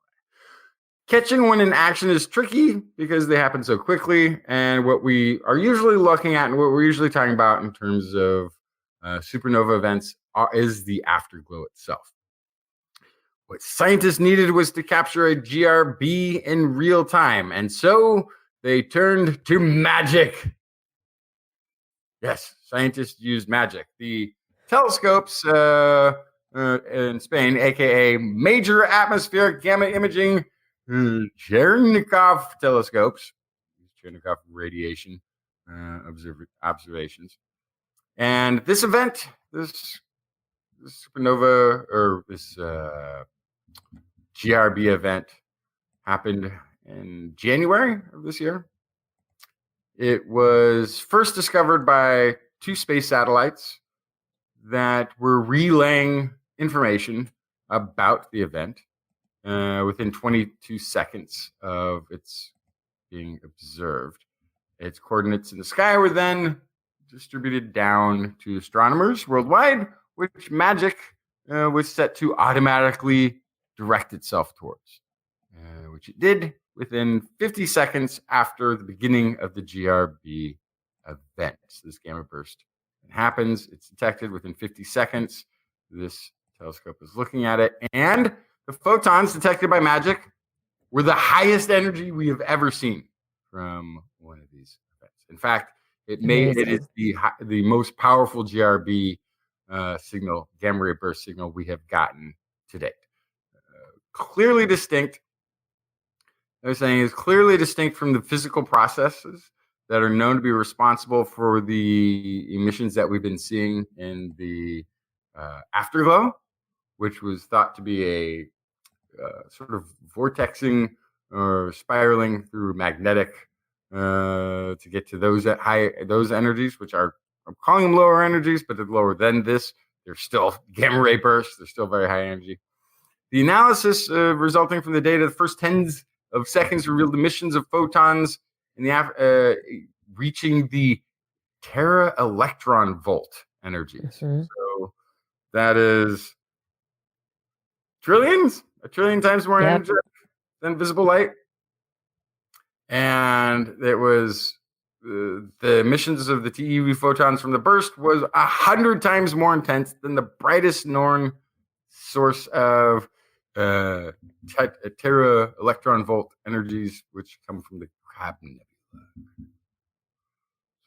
Catching one in action is tricky because they happen so quickly, and what we are usually looking at and what we're usually talking about in terms of supernova events is the afterglow itself. What scientists needed was to capture a GRB in real time, and so they turned to magic. Yes, scientists used magic. The telescopes in Spain, aka Major Atmospheric Gamma Imaging Cherenkov telescopes, Cherenkov radiation observations, and this event, this supernova or this GRB event happened in January of this year. It was first discovered by 2 space satellites that were relaying information about the event within 22 seconds of its being observed. Its coordinates in the sky were then distributed down to astronomers worldwide, which magic was set to automatically direct itself towards, which it did within 50 seconds after the beginning of the GRB event. So this gamma burst happens. It's detected within 50 seconds. This telescope is looking at it, and the photons detected by magic were the highest energy we have ever seen from one of these events. In fact, it is the most powerful GRB signal, gamma ray burst signal we have gotten to date. Clearly distinct. They're saying is clearly distinct from the physical processes that are known to be responsible for the emissions that we've been seeing in the afterglow, which was thought to be a sort of vortexing or spiraling through magnetic to get to those energies, which are, I'm calling them lower energies, but they're lower than this. They're still gamma ray bursts. They're still very high energy. The analysis resulting from the data, the first tens of seconds revealed emissions of photons in the reaching the tera electron volt energies. So that is a trillion times more energetic than visible light. And it was the emissions of the TeV photons from the burst was 100 times more intense than the brightest known source of tera electron volt energies, which come from the Crab Nebula.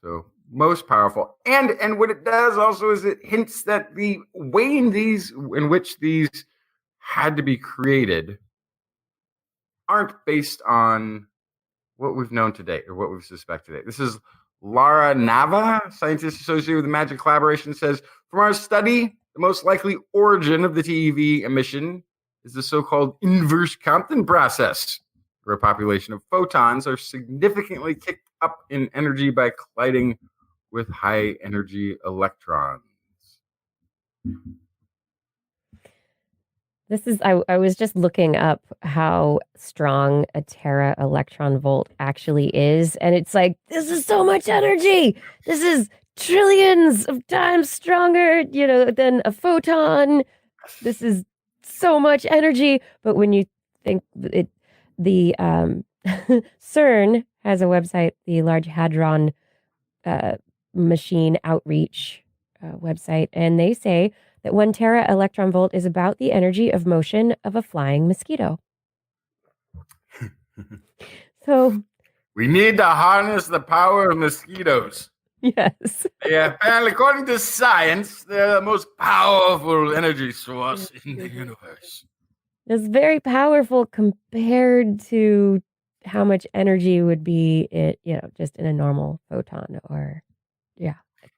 So most powerful, and what it does also is it hints that the way in which these had to be created aren't based on what we've known to date or what we've suspected today. This is Lara Nava, scientist associated with the Magic Collaboration, says, from our study, the most likely origin of the TeV emission is the so-called inverse Compton process, where a population of photons are significantly kicked up in energy by colliding with high energy electrons. This is, I was just looking up how strong a tera electron volt actually is. And it's like, this is so much energy. This is trillions of times stronger, than a photon. This is so much energy. But when you think the CERN has a website, the Large Hadron Machine Outreach website, and they say that 1 tera electron volt is about the energy of motion of a flying mosquito. So we need to harness the power of mosquitoes. Yes. Yeah, apparently, according to science, they're the most powerful energy source in the universe. It's very powerful compared to how much energy would be just in a normal photon or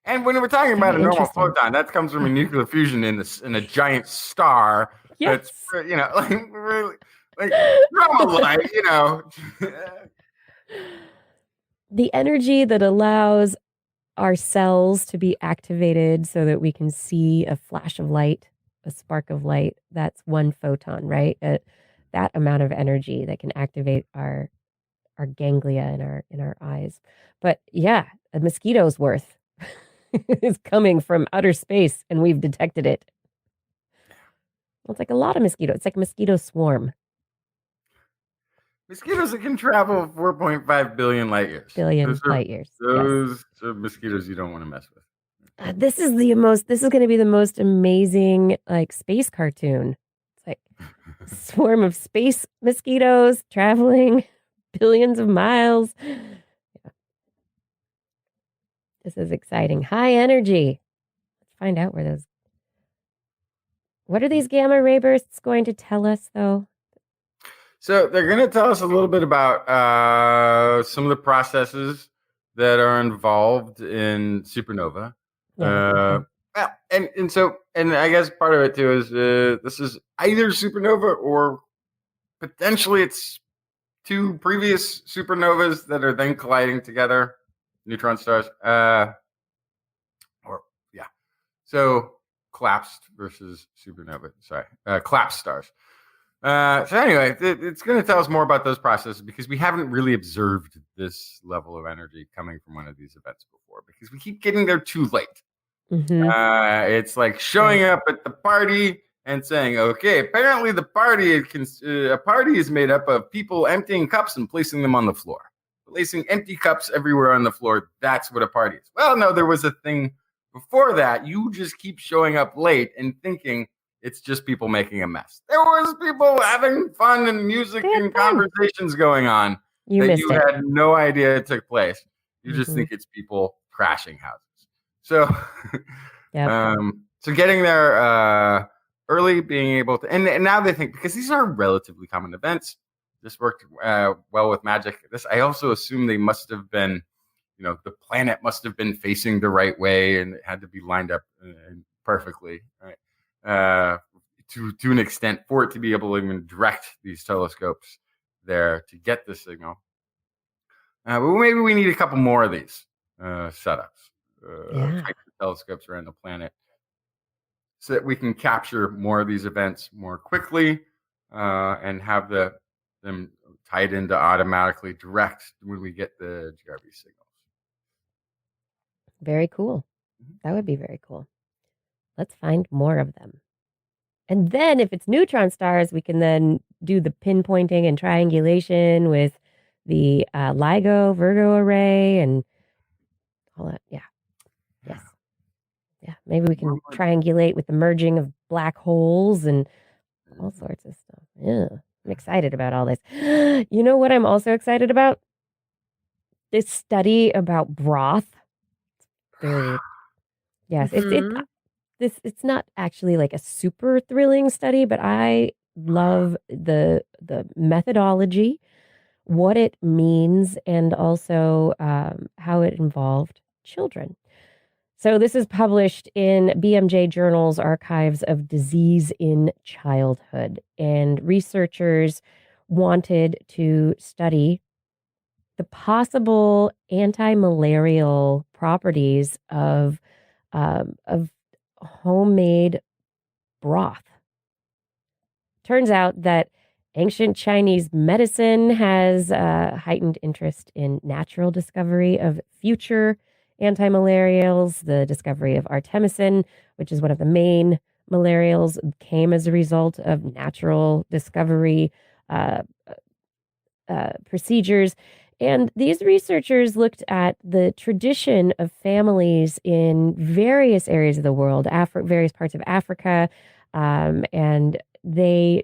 And when we're talking about a normal photon, that comes from a nuclear fusion in a giant star. Yes. That's really normal light. The energy that allows our cells to be activated so that we can see a flash of light, a spark of light. That's 1 photon, right? That amount of energy that can activate our ganglia in our eyes. But yeah, a mosquito's worth is coming from outer space, and we've detected it. Well, it's like a lot of mosquitoes. It's like a mosquito swarm. Mosquitoes that can travel 4.5 billion light years. Light years. Those are mosquitoes you don't want to mess with. This is going to be the most amazing space cartoon. It's like a swarm of space mosquitoes traveling billions of miles. Yeah. This is exciting. High energy. Let's find out what are these gamma ray bursts going to tell us, though? So they're going to tell us a little bit about some of the processes that are involved in supernova. Yeah. And I guess part of it too is this is either supernova or potentially it's 2 previous supernovas that are then colliding together, neutron stars. So collapsed versus supernova. Sorry, collapsed stars. So anyway, it's going to tell us more about those processes because we haven't really observed this level of energy coming from one of these events before because we keep getting there too late. Mm-hmm. It's like showing up at the party and saying, okay, apparently the party a party is made up of people emptying cups and placing them on the floor. Placing empty cups everywhere on the floor, that's what a party is. Well, no, there was a thing before that. You just keep showing up late and thinking it's just people making a mess. There was people having fun and music and conversations going on that you had no idea it took place. You just think it's people crashing houses. So, so getting there early, being able to, and now they think because these are relatively common events, this worked well with magic. I also assume they must have been, the planet must have been facing the right way and it had to be lined up perfectly, right? To an extent for it to be able to even direct these telescopes there to get the signal. But maybe we need a couple more of these setups, telescopes around the planet, so that we can capture more of these events more quickly and have them tied into automatically direct when we get the GRB signals. Very cool. That would be very cool. Let's find more of them. And then if it's neutron stars, we can then do the pinpointing and triangulation with the LIGO Virgo array and all that. Yeah. Yes. Yeah. Maybe we can triangulate with the merging of black holes and all sorts of stuff. Yeah. I'm excited about all this. You know what I'm also excited about? This study about broth. Yes. It's not actually like a super thrilling study, but I love the methodology, what it means, and also how it involved children. So this is published in BMJ Journal's Archives of Disease in Childhood, and researchers wanted to study the possible anti-malarial properties of homemade broth. Turns out that ancient Chinese medicine has heightened interest in natural discovery of future anti-malarials. The discovery of artemisinin, which is one of the main malarials, came as a result of natural discovery procedures. And these researchers looked at the tradition of families in various areas of the world, various parts of Africa, and the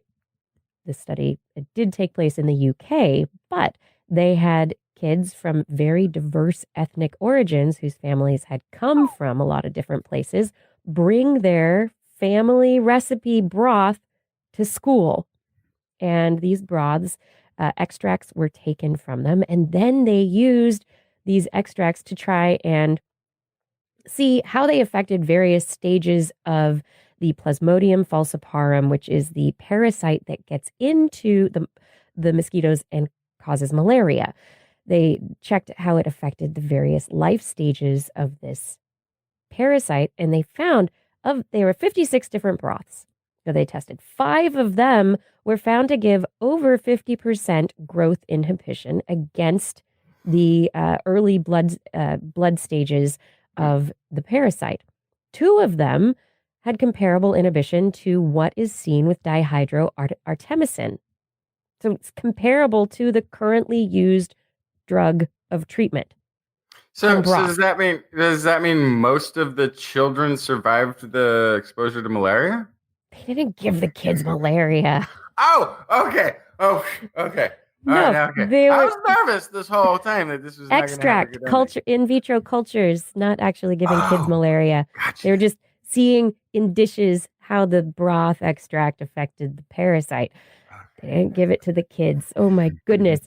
study did take place in the UK, but they had kids from very diverse ethnic origins whose families had come from a lot of different places bring their family recipe broth to school. And these broths, extracts were taken from them, and then they used these extracts to try and see how they affected various stages of the Plasmodium falciparum, which is the parasite that gets into the mosquitoes and causes malaria. They checked how it affected the various life stages of this parasite, and they found there were 56 different broths that they tested. 5 of them were found to give over 50% growth inhibition against the early blood stages of the parasite. 2 of them had comparable inhibition to what is seen with dihydroartemisinin. So it's comparable to the currently used drug of treatment. So does that mean most of the children survived the exposure to malaria? They didn't give the kids malaria. Oh, okay. Okay. No, okay. I was nervous this whole time that this was extract culture, in vitro cultures, not actually giving kids malaria. Gotcha. They were just seeing in dishes how the broth extract affected the parasite. They didn't give it to the kids. Oh my goodness.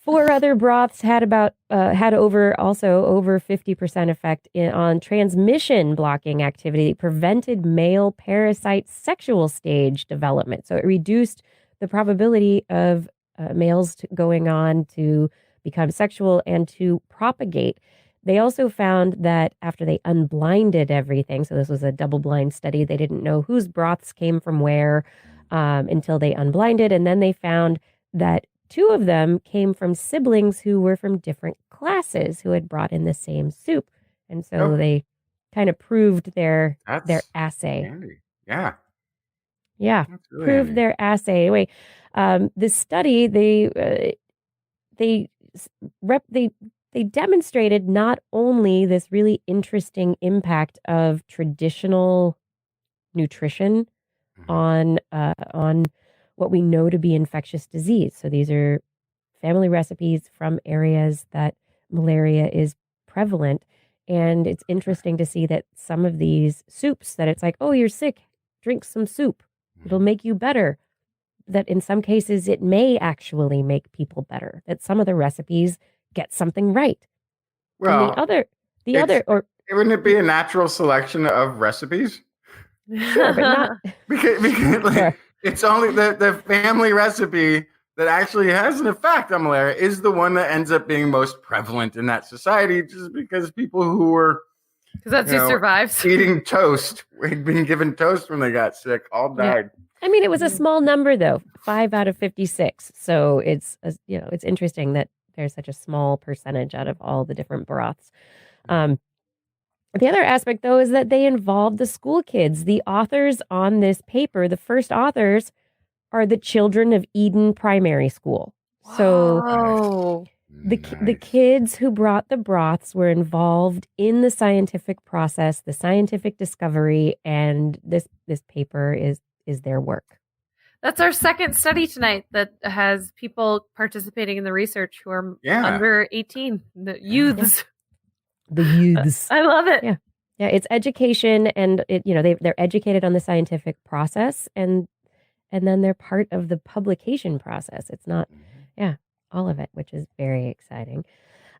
4 other broths had over 50% effect on transmission blocking activity. It prevented male parasite sexual stage development. So it reduced the probability of males going on to become sexual and to propagate. They also found that after they unblinded everything, so this was a double-blind study, they didn't know whose broths came from where until they unblinded, and then they found that 2 of them came from siblings who were from different classes who had brought in the same soup, and so they kind of proved their assay. Handy. Yeah. Yeah, That's really proved handy. their assay. Anyway, this study they demonstrated not only this really interesting impact of traditional nutrition on what we know to be infectious disease. So these are family recipes from areas that malaria is prevalent. And it's interesting to see that some of these soups that it's like, oh, you're sick, drink some soup. It'll make you better. That in some cases it may actually make people better. That some of the recipes get something right. Well, and the other, wouldn't it be a natural selection of recipes? Sure, but not because like, Sure. It's only the family recipe that actually has an effect on malaria is the one that ends up being most prevalent in that society, just because people who were because that's who survives. eating toast, had been given toast when they got sick, all died. I mean, it was a small number though, 5 out of 56. So it's it's interesting that there's such a small percentage out of all the different broths. The other aspect, though, is that they involved the school kids. The authors on this paper, the first authors, are the children of Eden Primary School. So the kids who brought the broths were involved in the scientific process, the scientific discovery, and this paper is their work. That's our second study tonight that has people participating in the research who are under 18, the youths. The youths. I love it. Yeah. Yeah, it's education, and they're educated on the scientific process, and then they're part of the publication process. It's not all of it, which is very exciting.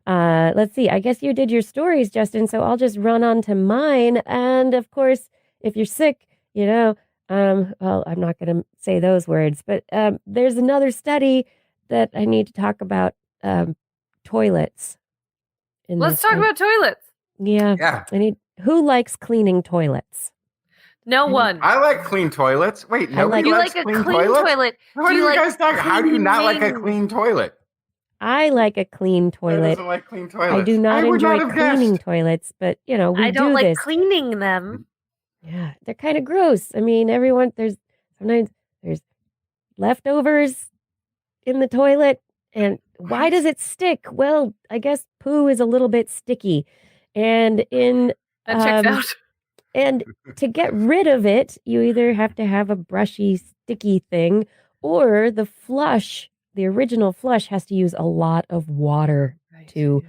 Let's see. I guess you did your stories, Justin, so I'll just run on to mine. And of course, if you're sick, well, I'm not going to say those words, but there's another study that I need to talk about, toilets. Let's talk about toilets. Yeah. Who likes cleaning toilets? No one. I like clean toilets. Wait, nobody likes a clean clean toilet? What are you guys talking? How do you not like a clean toilet? I like a clean toilet. Who doesn't like clean toilets? I do not enjoy cleaning toilets, but we I don't do like this. cleaning them. Yeah, they're kind of gross. I mean, sometimes there's leftovers in the toilet, and why does it stick? Well, I guess poo is a little bit sticky, and that checks out. And to get rid of it, you either have to have a brushy, sticky thing, or the original flush has to use a lot of water to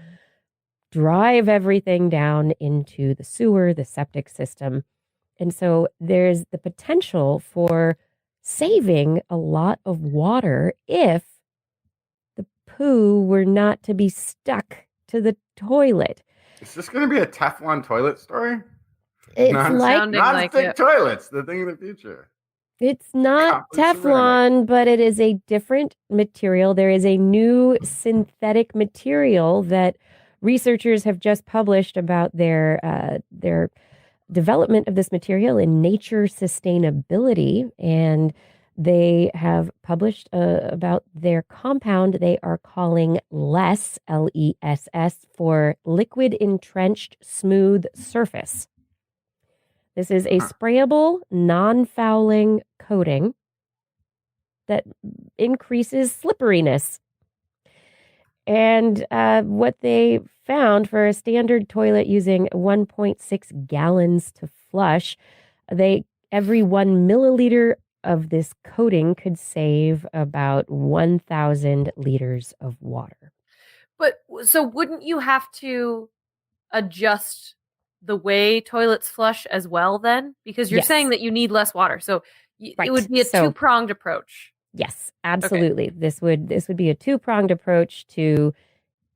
drive everything down into the sewer, the septic system. And so there's the potential for saving a lot of water if the poo were not to be stuck to the toilet. Is this going to be a Teflon toilet story? It's non-stick toilets, the thing of the future. It's not Teflon, but it is a different material. There is a new synthetic material that researchers have just published about their development of this material in Nature Sustainability, and they have published about their compound they are calling LESS, L-E-S-S, for liquid entrenched smooth surface. This is a sprayable, non-fouling coating that increases slipperiness. And what they found for a standard toilet using 1.6 gallons to flush, every 1 milliliter of this coating could save about 1,000 liters of water. But so wouldn't you have to adjust the way toilets flush as well then? Because you're saying that you need less water. So it would be a two-pronged approach. Yes, absolutely. Okay. This would be a two-pronged approach to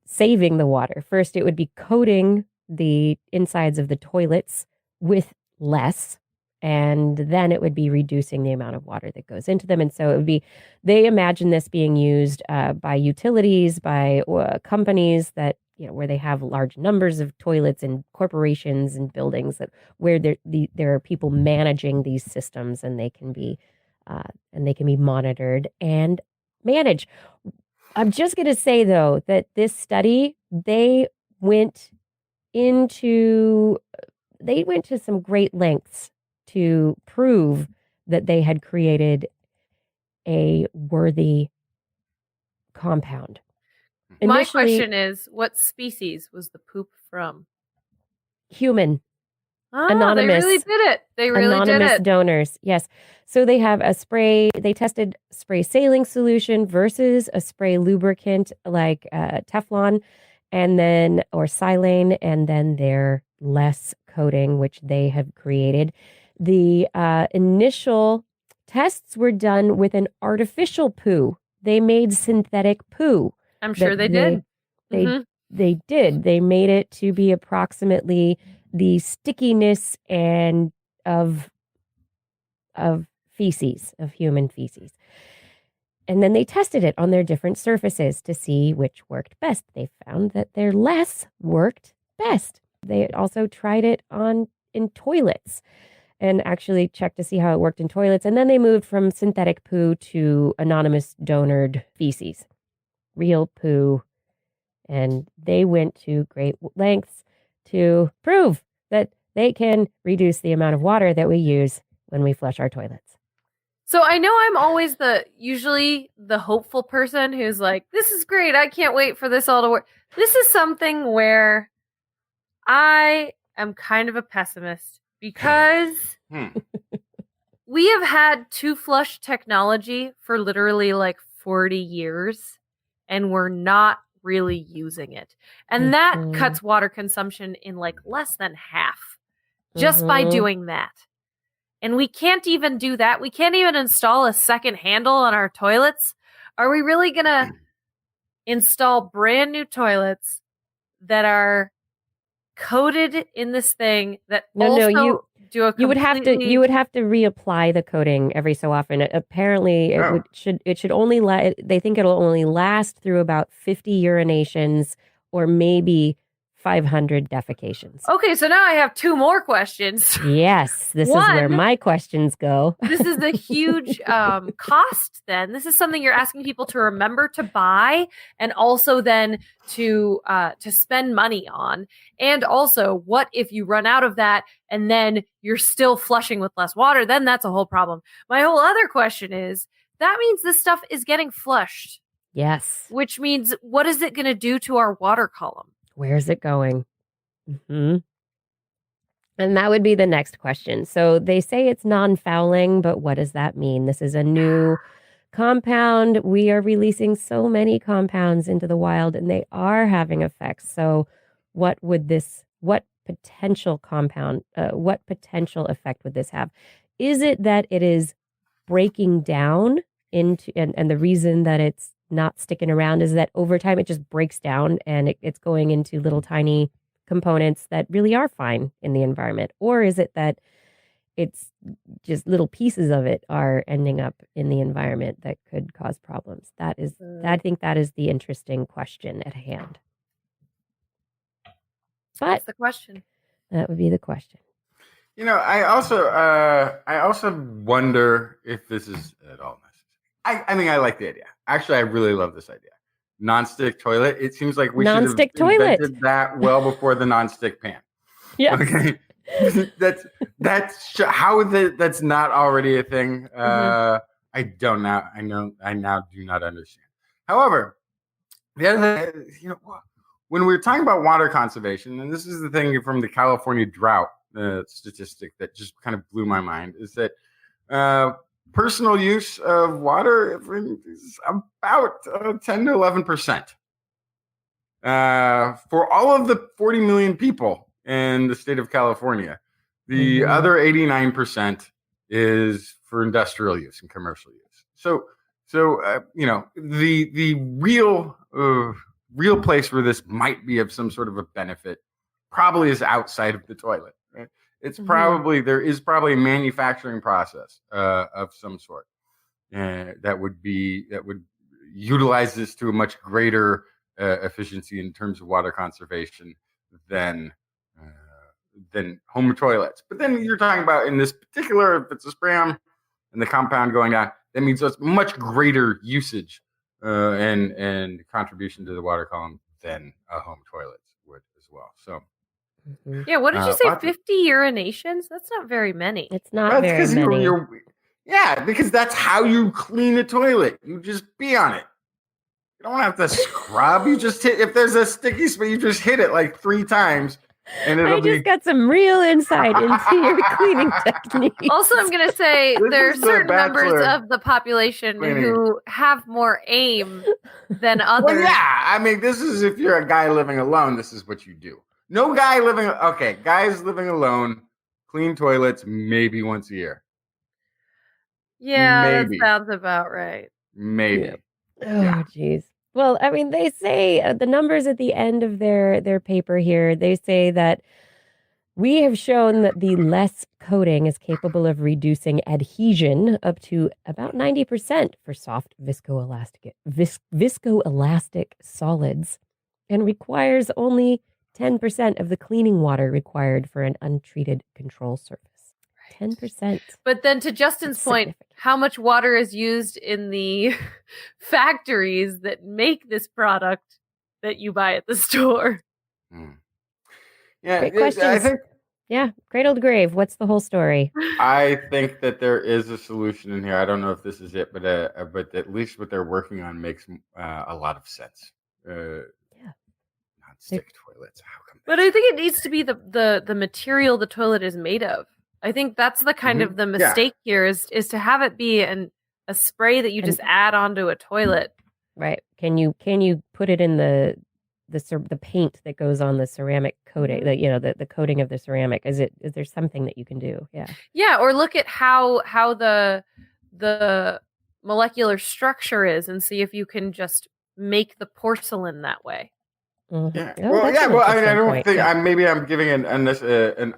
saving the water. First, it would be coating the insides of the toilets with less, and then it would be reducing the amount of water that goes into them. And so it would be, they imagine this being used by utilities, by companies that where they have large numbers of toilets and corporations and buildings where there are people managing these systems, and they can be monitored and managed. I'm just going to say, though, that this study, they went to some great lengths to prove that they had created a worthy compound. My Initially, question is, what species was the poop from? human. Anonymous. They really did it. They really anonymous did it. donors. Yes. So they have a spray. They tested spray saline solution versus a spray lubricant like Teflon, or silane, and then their less coating, which they have created. The initial tests were done with an artificial poo. They made synthetic poo. I'm sure they did. They did. They made it to be approximately the stickiness and of feces, of human feces. And then they tested it on their different surfaces to see which worked best. They found that their less worked best. They also tried it in toilets and actually checked to see how it worked in toilets. And then they moved from synthetic poo to anonymous donored feces, real poo. And they went to great lengths to prove that they can reduce the amount of water that we use when we flush our toilets. So I know I'm always usually the hopeful person who's like, this is great. I can't wait for this all to work. This is something where I am kind of a pessimist because we have had two-flush technology for literally like 40 years, and we're not really using it. And that cuts water consumption in like less than half just by doing that. And we can't even do that. We can't even install a second handle on our toilets. Are we really going to install brand new toilets that are coated in this thing that do a you would have to reapply the coating every so often. Apparently it should only they think it'll only last through about 50 urinations or maybe 500 defecations. Okay, so now I have two more questions. Yes, this is where my questions go. This is a huge cost then. This is something you're asking people to remember to buy and also then to spend money on. And also, what if you run out of that and then you're still flushing with less water? Then that's a whole problem. My whole other question is, that means this stuff is getting flushed. Yes. Which means, what is it going to do to our water column? Where's it going? And that would be the next question. So they say it's non-fouling, but what does that mean? This is a new compound. We are releasing so many compounds into the wild, and they are having effects. So what potential effect would this have? Is it that it is breaking down into, and the reason that it's not sticking around is that over time it just breaks down and it's going into little tiny components that really are fine in the environment? Or is it that it's just little pieces of it are ending up in the environment that could cause problems? I think that is the interesting question at hand. That's the question. That would be the question. I also wonder if this is at all necessary. I mean, I like the idea. Actually, I really love this idea. Non-stick toilet. It seems like we should have invented that well before the non-stick pan. Yeah. Okay. that's not already a thing. I now do not understand. However, the other thing, when we're talking about water conservation, and this is the thing from the California drought statistic that just kind of blew my mind, is that personal use of water is about 10 to 11%. For all of the 40 million people in the state of California, the other 89% is for industrial use and commercial use. So the real place where this might be of some sort of a benefit probably is outside of the toilet. Right? It's there is probably a manufacturing process of some sort that would utilize this to a much greater efficiency in terms of water conservation than home toilets. But then you're talking about in this particular, if it's a spray on and the compound going down, that means it's much greater usage and contribution to the water column than a home toilet would as well. So, Yeah, what did you say? lots of- 50 urinations? That's not very many. It's not Well, very many. Yeah, because that's how you clean a toilet. You just be on it. You don't have to scrub. You just hit. If there's a sticky spot, you just hit it like 3 times, and it'll I just got some real insight into your cleaning technique. Also, I'm going to say This there are is the certain members Bachelor of the population cleaning. who have more aim than others. Well, yeah. I mean, this is if you're a guy living alone. This is what you do. No guy living. Okay, guys living alone clean toilets maybe once a year. Yeah, Maybe. that sounds about right. Maybe. Yeah. Yeah. Oh, geez. Well, I mean, they say the numbers at the end of their paper here, they say that we have shown that the less coating is capable of reducing adhesion up to about 90% for soft viscoelastic solids and requires only 10% of the cleaning water required for an untreated control surface. 10%. But then to Justin's That's point, significant. how much water is used in the factories that make this product that you buy at the store? Yeah. Great I questions. think Yeah, cradle to grave. What's the whole story? I think that there is a solution in here. I don't know if this is it, but at least what they're working on makes a lot of sense. Non-stick toilets. How come? But I think it needs to be the material the toilet is made of. I think that's the kind of the mistake here is to have it be a spray that you just add onto a toilet. Right. Can you put it in the paint that goes on the ceramic coating, the coating of the ceramic? Is there something that you can do? Yeah. Yeah, or look at how the molecular structure is and see if you can just make the porcelain that way. Mhm. Yeah. Oh, Well, that's yeah. an Well, I interesting don't point. think Yeah. maybe I'm giving an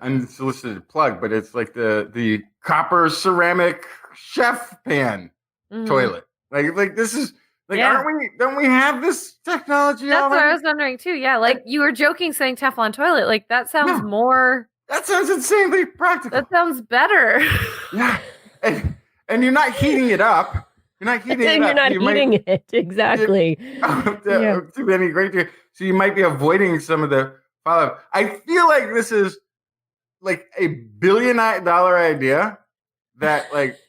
unsolicited plug, but it's like the copper ceramic chef pan Mhm. toilet. Like this is like, Yeah. don't we have this technology That's what I already? was wondering too. Yeah, like you were joking saying Teflon toilet. Like that sounds No. more. That sounds insanely practical. That sounds better. Yeah. And you're not heating it up. You're not heating it And up. you're not You might- eating it. Exactly. Yeah. Too many great. So you might be avoiding some of the follow-up. I feel like this is like $1 billion idea that like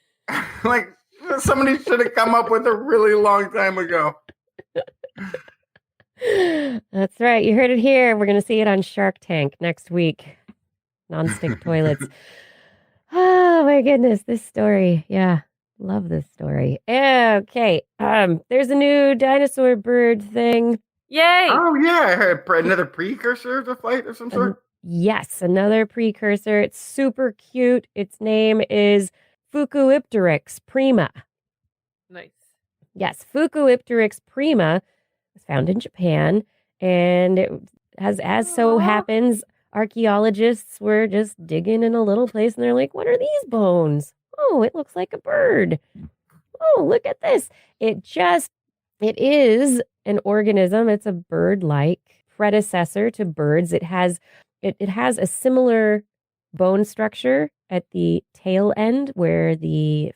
somebody should have come up with a really long time ago. That's right. You heard it here. We're going to see it on Shark Tank next week. Non-stick toilets. Oh my goodness, this story. Yeah, love this story. Okay, there's a new dinosaur bird thing. Yay! Oh yeah, I heard another precursor of the flight of some sort. Yes, another precursor. It's super cute. Its name is Fukuipteryx prima. Nice. Yes, Fukuipteryx prima is found in Japan, and it has, as so happens, archaeologists were just digging in a little place, and they're like, "What are these bones? Oh, it looks like a bird. Oh, look at this! It is an organism. It's a bird-like predecessor to birds. It has a similar bone structure at the tail end where the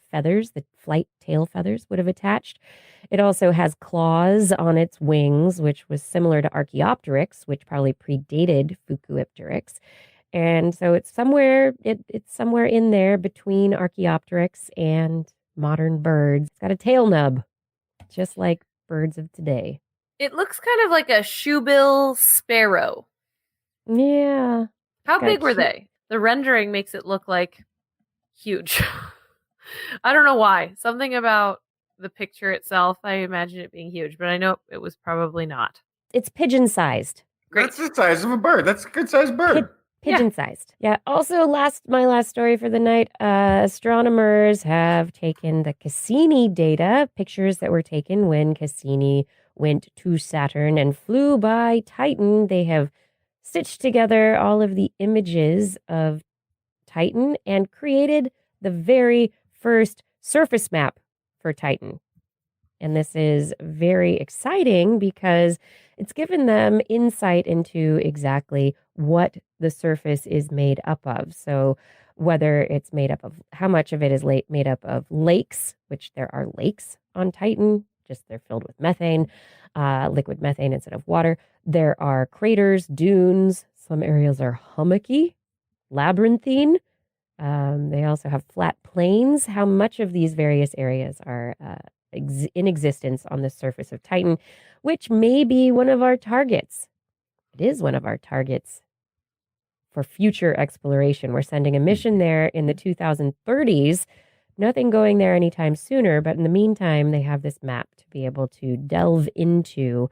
flight tail feathers would have attached. It also has claws on its wings, which was similar to Archaeopteryx, which probably predated Fukuipteryx. And so it's somewhere in there between Archaeopteryx and modern birds. It's got a tail nub, just like birds of today. It looks kind of like a shoebill sparrow. Yeah. How Got big were cute- they? The rendering makes it look like huge. I don't know why. Something about the picture itself, I imagine it being huge, but I know it was probably not. It's pigeon-sized. Great. That's the size of a bird. That's a good sized bird. Pigeon-sized. Yeah. Also, my last story for the night, astronomers have taken the Cassini data, pictures that were taken when Cassini went to Saturn and flew by Titan. They have stitched together all of the images of Titan and created the very first surface map for Titan. And this is very exciting because it's given them insight into exactly what the surface is made up of. So whether it's made up of, how much of it is made up of lakes, which there are lakes on Titan, just they're filled with methane, liquid methane instead of water. There are craters, dunes. Some areas are hummocky, labyrinthine. They also have flat plains. How much of these various areas are in existence on the surface of Titan, which may be one of our targets. It is one of our targets for future exploration. We're sending a mission there in the 2030s. Nothing going there anytime sooner, but in the meantime, they have this map to be able to delve into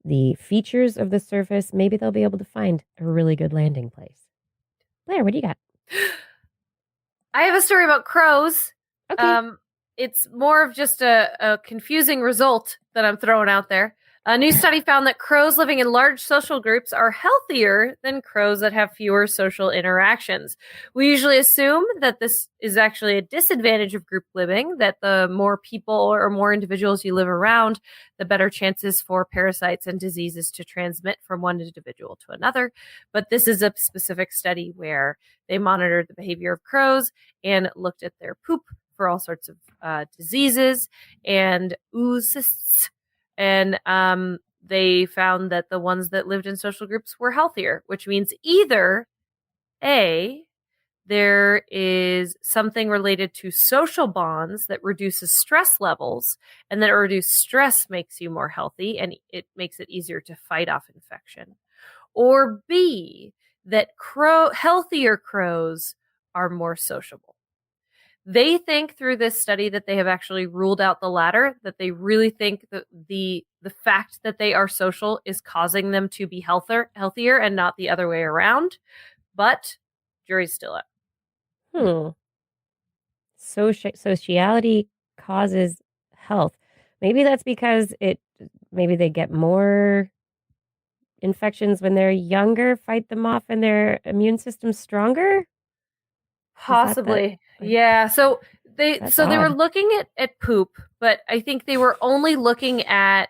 the features of the surface. Maybe they'll be able to find a really good landing place. Blair, what do you got? I have a story about crows. Okay. It's more of just a confusing result that I'm throwing out there. A new study found that crows living in large social groups are healthier than crows that have fewer social interactions. We usually assume that this is actually a disadvantage of group living, that the more people or more individuals you live around, the better chances for parasites and diseases to transmit from one individual to another. But this is a specific study where they monitored the behavior of crows and looked at their poop for all sorts of diseases and oocysts. And they found that the ones that lived in social groups were healthier, which means either A, there is something related to social bonds that reduces stress levels, and that reduced stress makes you more healthy and it makes it easier to fight off infection. Or B, that healthier crows are more sociable. They think through this study that they have actually ruled out the latter, that they really think that the fact that they are social is causing them to be healthier and not the other way around. But jury's still out. Sociality causes health. Maybe that's because maybe they get more infections when they're younger, fight them off, and their immune system's stronger. Possibly. Yeah. So they were looking at poop, but I think they were only looking at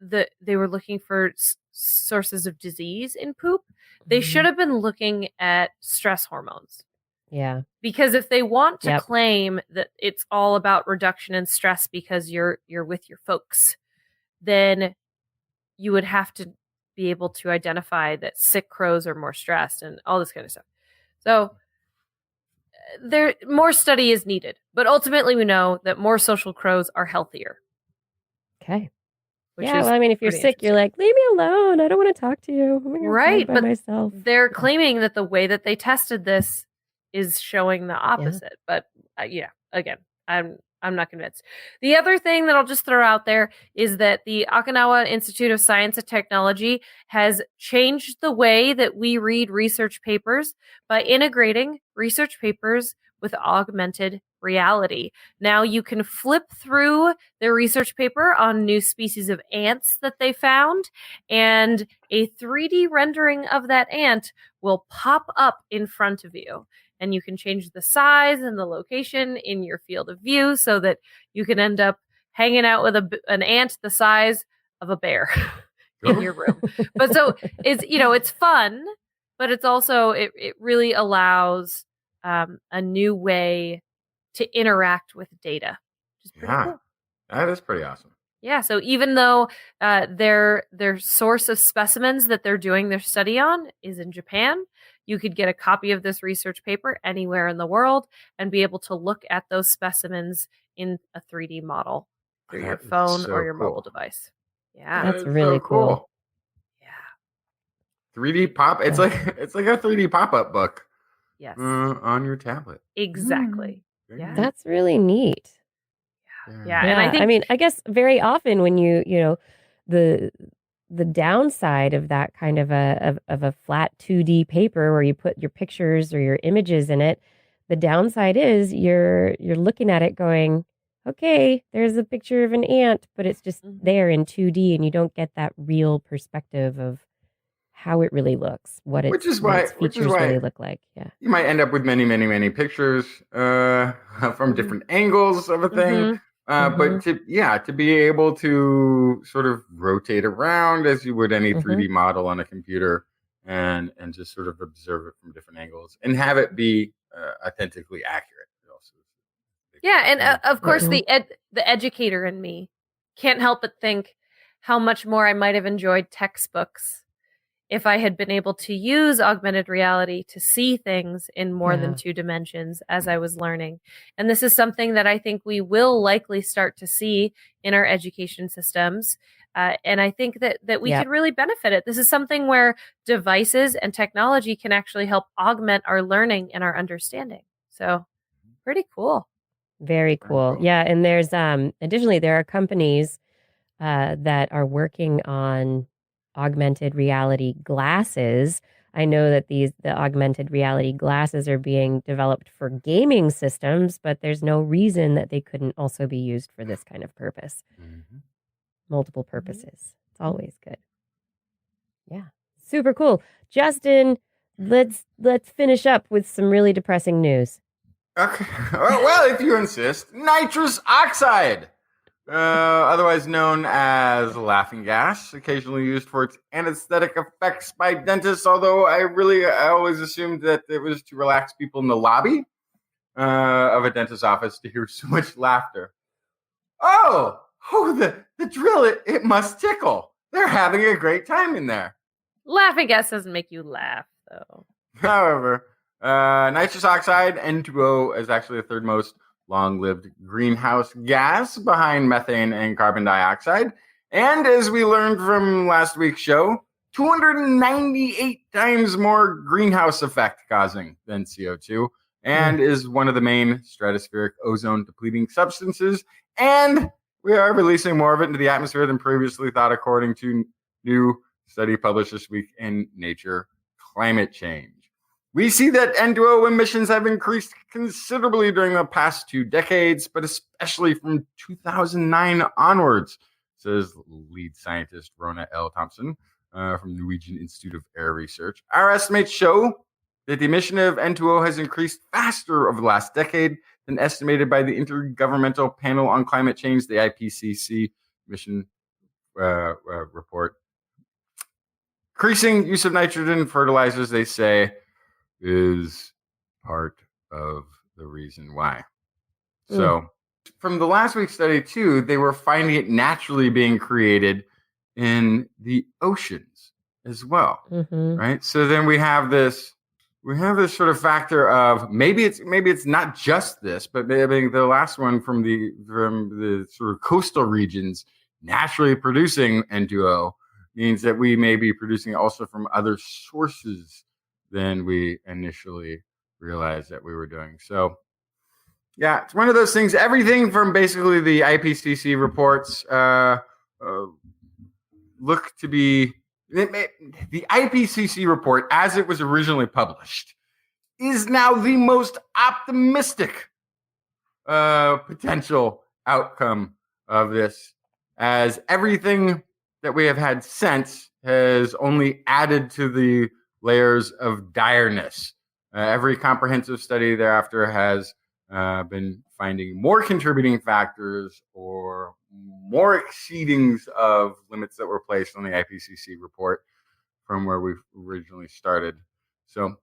they were looking for sources of disease in poop. They should have been looking at stress hormones. Yeah. Because if they want to claim that it's all about reduction in stress because you're with your folks, then you would have to be able to identify that sick crows are more stressed and all this kind of stuff. So more study is needed, but ultimately we know that more social crows are healthier. Okay. Yeah, well, I mean, if you're sick, you're like, leave me alone. I don't want to talk to you. I'm right, by myself. They're claiming that the way that they tested this is showing the opposite. Yeah. But again, I'm not convinced. The other thing that I'll just throw out there is that the Okinawa Institute of Science and Technology has changed the way that we read research papers by integrating research papers with augmented reality. Now you can flip through their research paper on new species of ants that they found, and a 3D rendering of that ant will pop up in front of you. And you can change the size and the location in your field of view so that you can end up hanging out with an ant the size of a bear in your room. But so it's fun, but it's also, it really allows a new way to interact with data. Which is pretty cool. That is pretty awesome. Yeah, so even though their source of specimens that they're doing their study on is in Japan, you could get a copy of this research paper anywhere in the world and be able to look at those specimens in a 3D model through your phone or your mobile device. Yeah, that's really cool. Yeah, 3D pop. It's like a 3D pop-up book. Yes, on your tablet. Exactly. Yeah, that's really neat. Yeah, and I guess very often when the downside of that kind of a flat 2D paper where you put your pictures or your images in it, the downside is you're looking at it going, okay, there's a picture of an ant, but it's just there in 2D and you don't get that real perspective of how it really looks, what its features really look like. Yeah, you might end up with many, many, many pictures from different angles of a thing. But to be able to sort of rotate around as you would any 3D model on a computer and just sort of observe it from different angles and have it be authentically accurate. Yeah, and of course the educator in me can't help but think how much more I might have enjoyed textbooks if I had been able to use augmented reality to see things in more than 2 dimensions as I was learning. And this is something that I think we will likely start to see in our education systems. And I think that we could really benefit it. This is something where devices and technology can actually help augment our learning and our understanding. So pretty cool. Very cool. Yeah. And there's additionally, there are companies that are working on augmented reality glasses. I know that the augmented reality glasses are being developed for gaming systems, but there's no reason that they couldn't also be used for this kind of purpose. Multiple purposes. It's always good. Yeah. Super cool. Justin, let's finish up with some really depressing news. Okay. Well, if you insist, nitrous oxide. Otherwise known as laughing gas, occasionally used for its anesthetic effects by dentists, although I always assumed that it was to relax people in the lobby of a dentist's office to hear so much laughter. Oh, the drill, it must tickle. They're having a great time in there. Laughing gas doesn't make you laugh, though. However, nitrous oxide, N2O, is actually the third most long-lived greenhouse gas behind methane and carbon dioxide. And as we learned from last week's show, 298 times more greenhouse effect causing than CO2, and is one of the main stratospheric ozone depleting substances. And we are releasing more of it into the atmosphere than previously thought, according to new study published this week in Nature Climate Change. We see that N2O emissions have increased considerably during the past 2 decades, but especially from 2009 onwards, says lead scientist Rona L. Thompson from the Norwegian Institute of Air Research. Our estimates show that the emission of N2O has increased faster over the last decade than estimated by the Intergovernmental Panel on Climate Change, the IPCC emission report. Increasing use of nitrogen fertilizers, they say, is part of the reason why. So from the last week's study too, they were finding it naturally being created in the oceans as well. Right? So then we have this sort of factor of maybe it's not just this, but maybe the last one from the sort of coastal regions naturally producing N2O means that we may be producing it also from other sources than we initially realized that we were doing. So, yeah, it's one of those things. Everything from basically the IPCC reports look to be the IPCC report, as it was originally published, is now the most optimistic potential outcome of this, as everything that we have had since has only added to the layers of direness. Every comprehensive study thereafter has been finding more contributing factors or more exceedings of limits that were placed on the IPCC report from where we originally started. So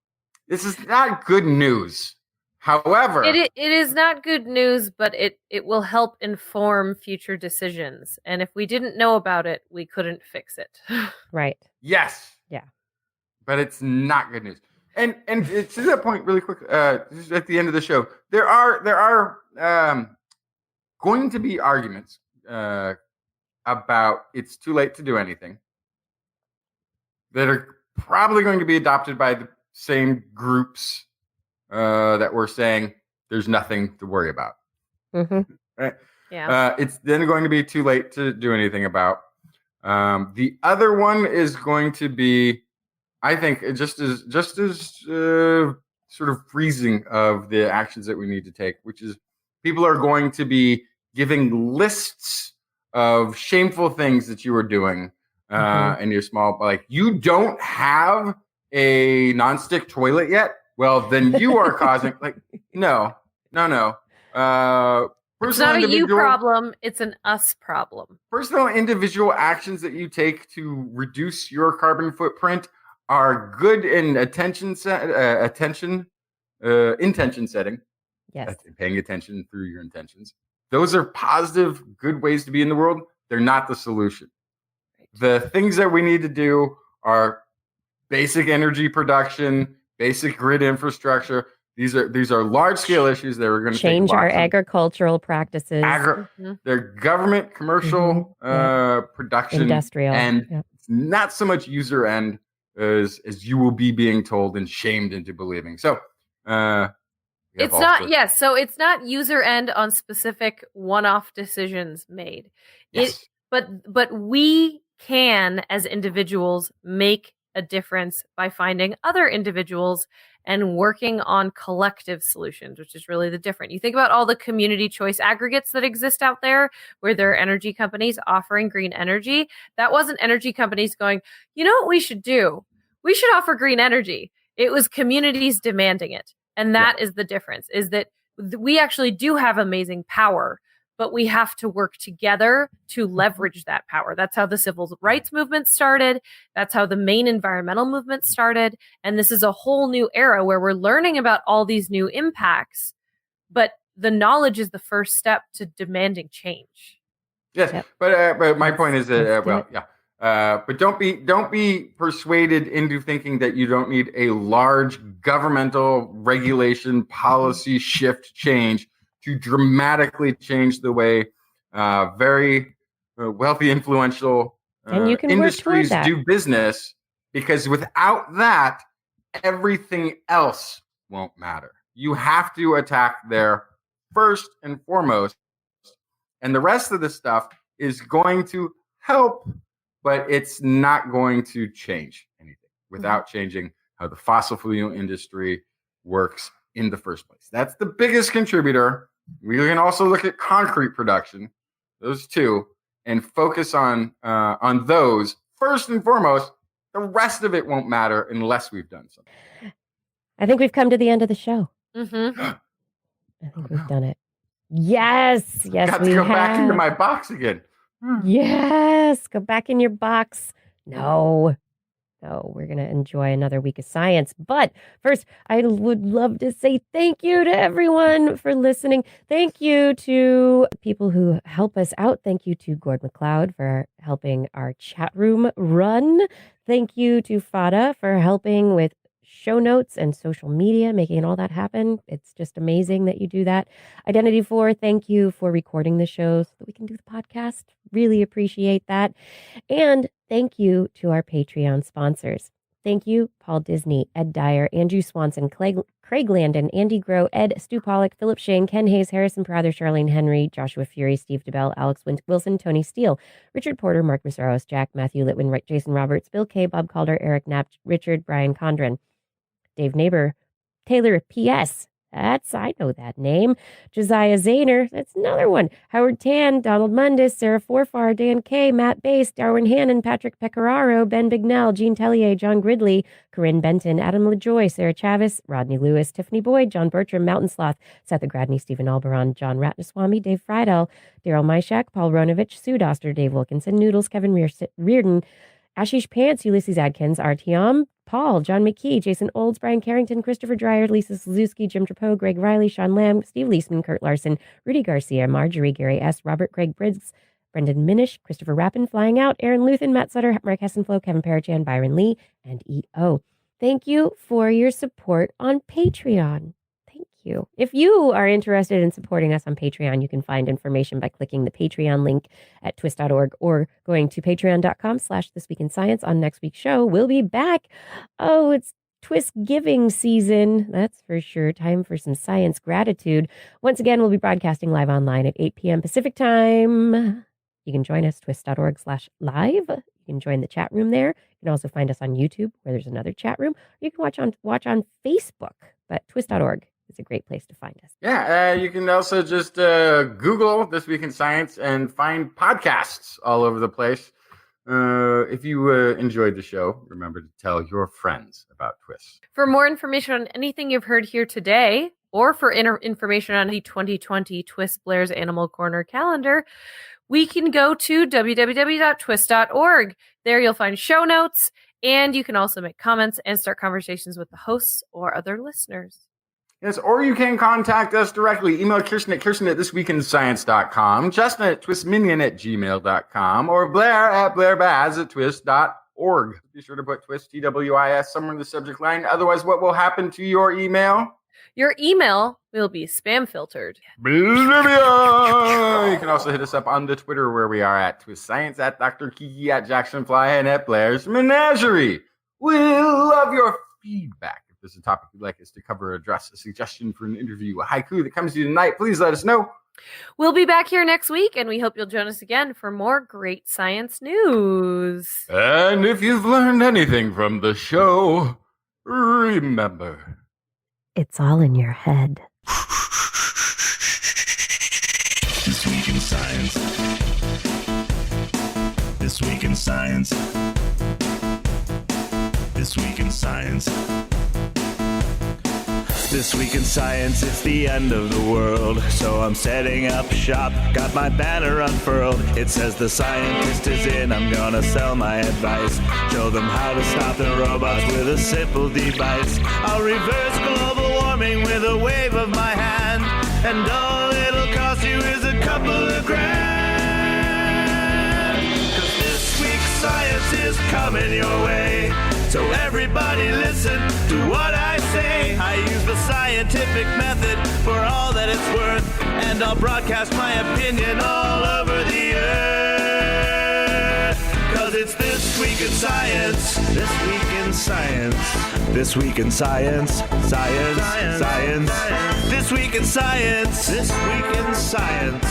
this is not good news. However, it is not good news, but it will help inform future decisions. And if we didn't know about it, we couldn't fix it. Right. Yes. Yeah. But it's not good news. And to that point, really quick, just at the end of the show, there are going to be arguments about it's too late to do anything that are probably going to be adopted by the same groups that were saying there's nothing to worry about. Right? Yeah. It's then going to be too late to do anything about. The other one is going to be, I think, just as sort of freezing of the actions that we need to take, which is people are going to be giving lists of shameful things that you are doing in your small, like you don't have a nonstick toilet yet. Well, then you are causing no. It's not a you problem, it's an us problem. Personal individual actions that you take to reduce your carbon footprint are good in intention setting. Yes. Paying attention through your intentions. Those are positive, good ways to be in the world. They're not the solution. The things that we need to do are basic energy production, basic grid infrastructure. These are large scale issues that we're going to change our agricultural practices. They're government, commercial, production, industrial, and it's not so much user end as you will be being told and shamed into believing. So it's not. Yes, so it's not user end on specific one-off decisions made. Yes. But we can, as individuals, make a difference by finding other individuals and working on collective solutions, which is really the different. You think about all the community choice aggregates that exist out there where there are energy companies offering green energy. That wasn't energy companies going, you know what we should do? We should offer green energy. It was communities demanding it. And that is the difference, is that we actually do have amazing power, but we have to work together to leverage that power. That's how the civil rights movement started. That's how the main environmental movement started. And this is a whole new era where we're learning about all these new impacts, but the knowledge is the first step to demanding change. Yes, but my point is that but don't be persuaded into thinking that you don't need a large governmental regulation policy shift change to dramatically change the way very wealthy, influential and you can industries do business, because without that, everything else won't matter. You have to attack there first and foremost, and the rest of the stuff is going to help, but it's not going to change anything without changing how the fossil fuel industry works in the first place. That's the biggest contributor. We can also look at concrete production, those two, and focus on those first and foremost. The rest of it won't matter unless we've done something. I think we've come to the end of the show. Mm-hmm. I think we've done it. Yes, Got to go back into my box again. Yes, go back in your box. No, we're going to enjoy another week of science. But first, I would love to say thank you to everyone for listening. Thank you to people who help us out. Thank you to Gord McLeod for helping our chat room run. Thank you to Fada for helping with show notes and social media, making all that happen. It's just amazing that you do that. Identity 4, thank you for recording the show so that we can do the podcast. Really appreciate that. And thank you to our Patreon sponsors. Thank you, Paul Disney, Ed Dyer, Andrew Swanson, Craig Landon, Andy Groh, Ed Stu Pollock, Philip Shane, Ken Hayes, Harrison Prather, Charlene Henry, Joshua Fury, Steve DeBell, Alex Wilson, Tony Steele, Richard Porter, Mark Masaros, Jack, Matthew Litwin, Jason Roberts, Bill K, Bob Calder, Eric Knapp, Richard, Brian Condren, Dave Neighbor, Taylor P.S., I know that name. Josiah Zahner, that's another one. Howard Tan, Donald Mundis, Sarah Forfar, Dan K, Matt Bass, Darwin Hannon, Patrick Pecoraro, Ben Bignell, Gene Tellier, John Gridley, Corinne Benton, Adam LaJoy, Sarah Chavis, Rodney Lewis, Tiffany Boyd, John Bertram, Mountain Sloth, Seth Agradney, Stephen Alberon, John Ratnaswamy, Dave Friedel, Daryl Myshak, Paul Ronovich, Sue Doster, Dave Wilkinson, Noodles, Kevin Reardon, Ashish Pants, Ulysses Adkins, Artyom, Paul, John McKee, Jason Olds, Brian Carrington, Christopher Dreyer, Lisa Suzuki, Jim Trapeau, Greg Riley, Sean Lamb, Steve Leisman, Kurt Larson, Rudy Garcia, Marjorie, Gary S., Robert Craig Briggs, Brendan Minish, Christopher Rappin, Flying Out, Aaron Luthen, Matt Sutter, Mark Hessenflow, Kevin Parachan, Byron Lee, and E.O. Thank you for your support on Patreon. Thank you. If you are interested in supporting us on Patreon, you can find information by clicking the Patreon link at twist.org or going to patreon.com/thisweekinscience. On next week's show, we'll be back. Oh, it's Twist giving season. That's for sure. Time for some science gratitude. Once again, we'll be broadcasting live online at 8 p.m. Pacific time. You can join us, twist.org/live. You can join the chat room there. You can also find us on YouTube, where there's another chat room. Or you can watch on Facebook, but twist.org is a great place to find us. Yeah, you can also just Google This Week in Science and find podcasts all over the place. If you enjoyed the show, remember to tell your friends about TWIS. For more information on anything you've heard here today, or for information on the 2020 TWIS Blair's Animal Corner calendar, we can go to www.twis.org. There you'll find show notes, and you can also make comments and start conversations with the hosts or other listeners. Yes, or you can contact us directly. Email Kirsten at kirsten@thisweekinscience.com, Justin at twistminion@gmail.com, or Blair at blairbaz@twist.org. Be sure to put twist, TWIS, somewhere in the subject line. Otherwise, what will happen to your email? Your email will be spam filtered. Oblivion! You can also hit us up on the Twitter, where we are at Twist Science, at Dr. Kiki, at Jacksonfly, and at Blair's Menagerie. We'll love your feedback. If there's a topic you'd like us to cover or address, a suggestion for an interview, a haiku that comes to you tonight, please let us know. We'll be back here next week, and we hope you'll join us again for more great science news. And if you've learned anything from the show, remember, It's all in your head. This Week in Science. This Week in Science. This Week in Science. This Week in Science, it's the end of the world. So I'm setting up shop, got my banner unfurled. It says the scientist is in, I'm gonna sell my advice. Show them how to stop the robots with a simple device. I'll reverse global warming with a wave of my hand. And all it'll cost you is a couple of grand. 'Cause this week's science is coming your way. So everybody listen to what I say. I use the scientific method for all that it's worth, and I'll broadcast my opinion all over the earth. 'Cause it's This Week in Science. This Week in Science. This Week in Science. Science. Science. This Week in Science. This Week in Science.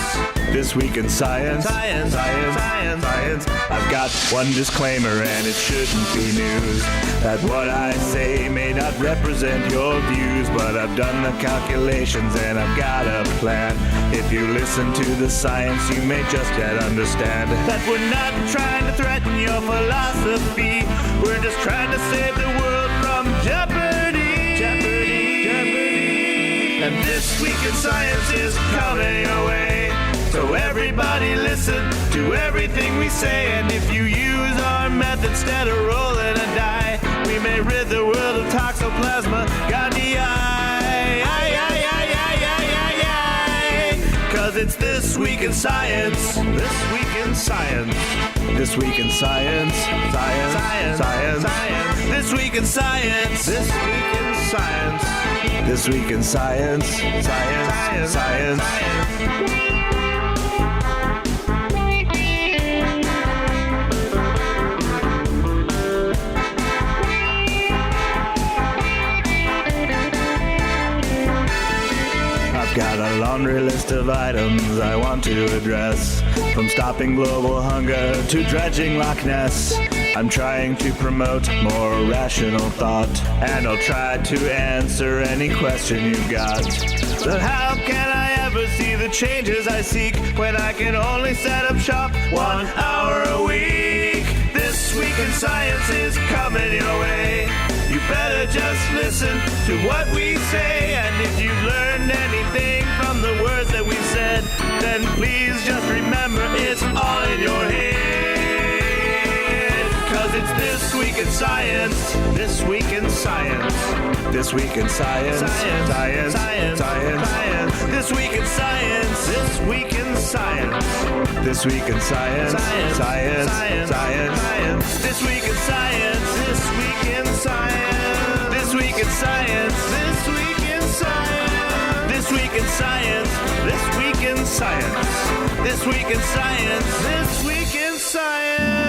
This Week in Science. Science. Science. Science. I've got one disclaimer, and it shouldn't be news, that what I say may not represent your views, but I've done the calculations and I've got a plan. If you listen to the science, you may just yet understand that we're not trying to threaten your philosophy. We're just trying to save the world from jeopardy. Jeopardy. And This Week in Science is coming your way. So everybody listen to everything we say, and if you use our method instead of rolling a die, we may rid the world of toxoplasma gondii. 'Cause it's This Week in Science. This Week in Science. This Week in Science. Science. Science. Science. This Week in Science. This Week in Science. This Week in Science. Science. Science. Got a laundry list of items I want to address, from stopping global hunger to dredging Loch Ness. I'm trying to promote more rational thought, and I'll try to answer any question you've got. But how can I ever see the changes I seek when I can only set up shop 1 hour a week? This Week in Science is coming your way. You better just listen to what we say, and if you've learned anything from the words that we've said, then please just remember it's all in your head. 'Cause it's This Week in Science. This Week in Science. This Week in Science. Science. Science. Science. Science. This Week in Science. This Week in Science. This Week in Science. Science. Science. Science. Science. This Week in Science. This Week in Science. This Week in Science. This Week in Science. This Week in Science. This Week in Science. This Week in Science. This Week in Science.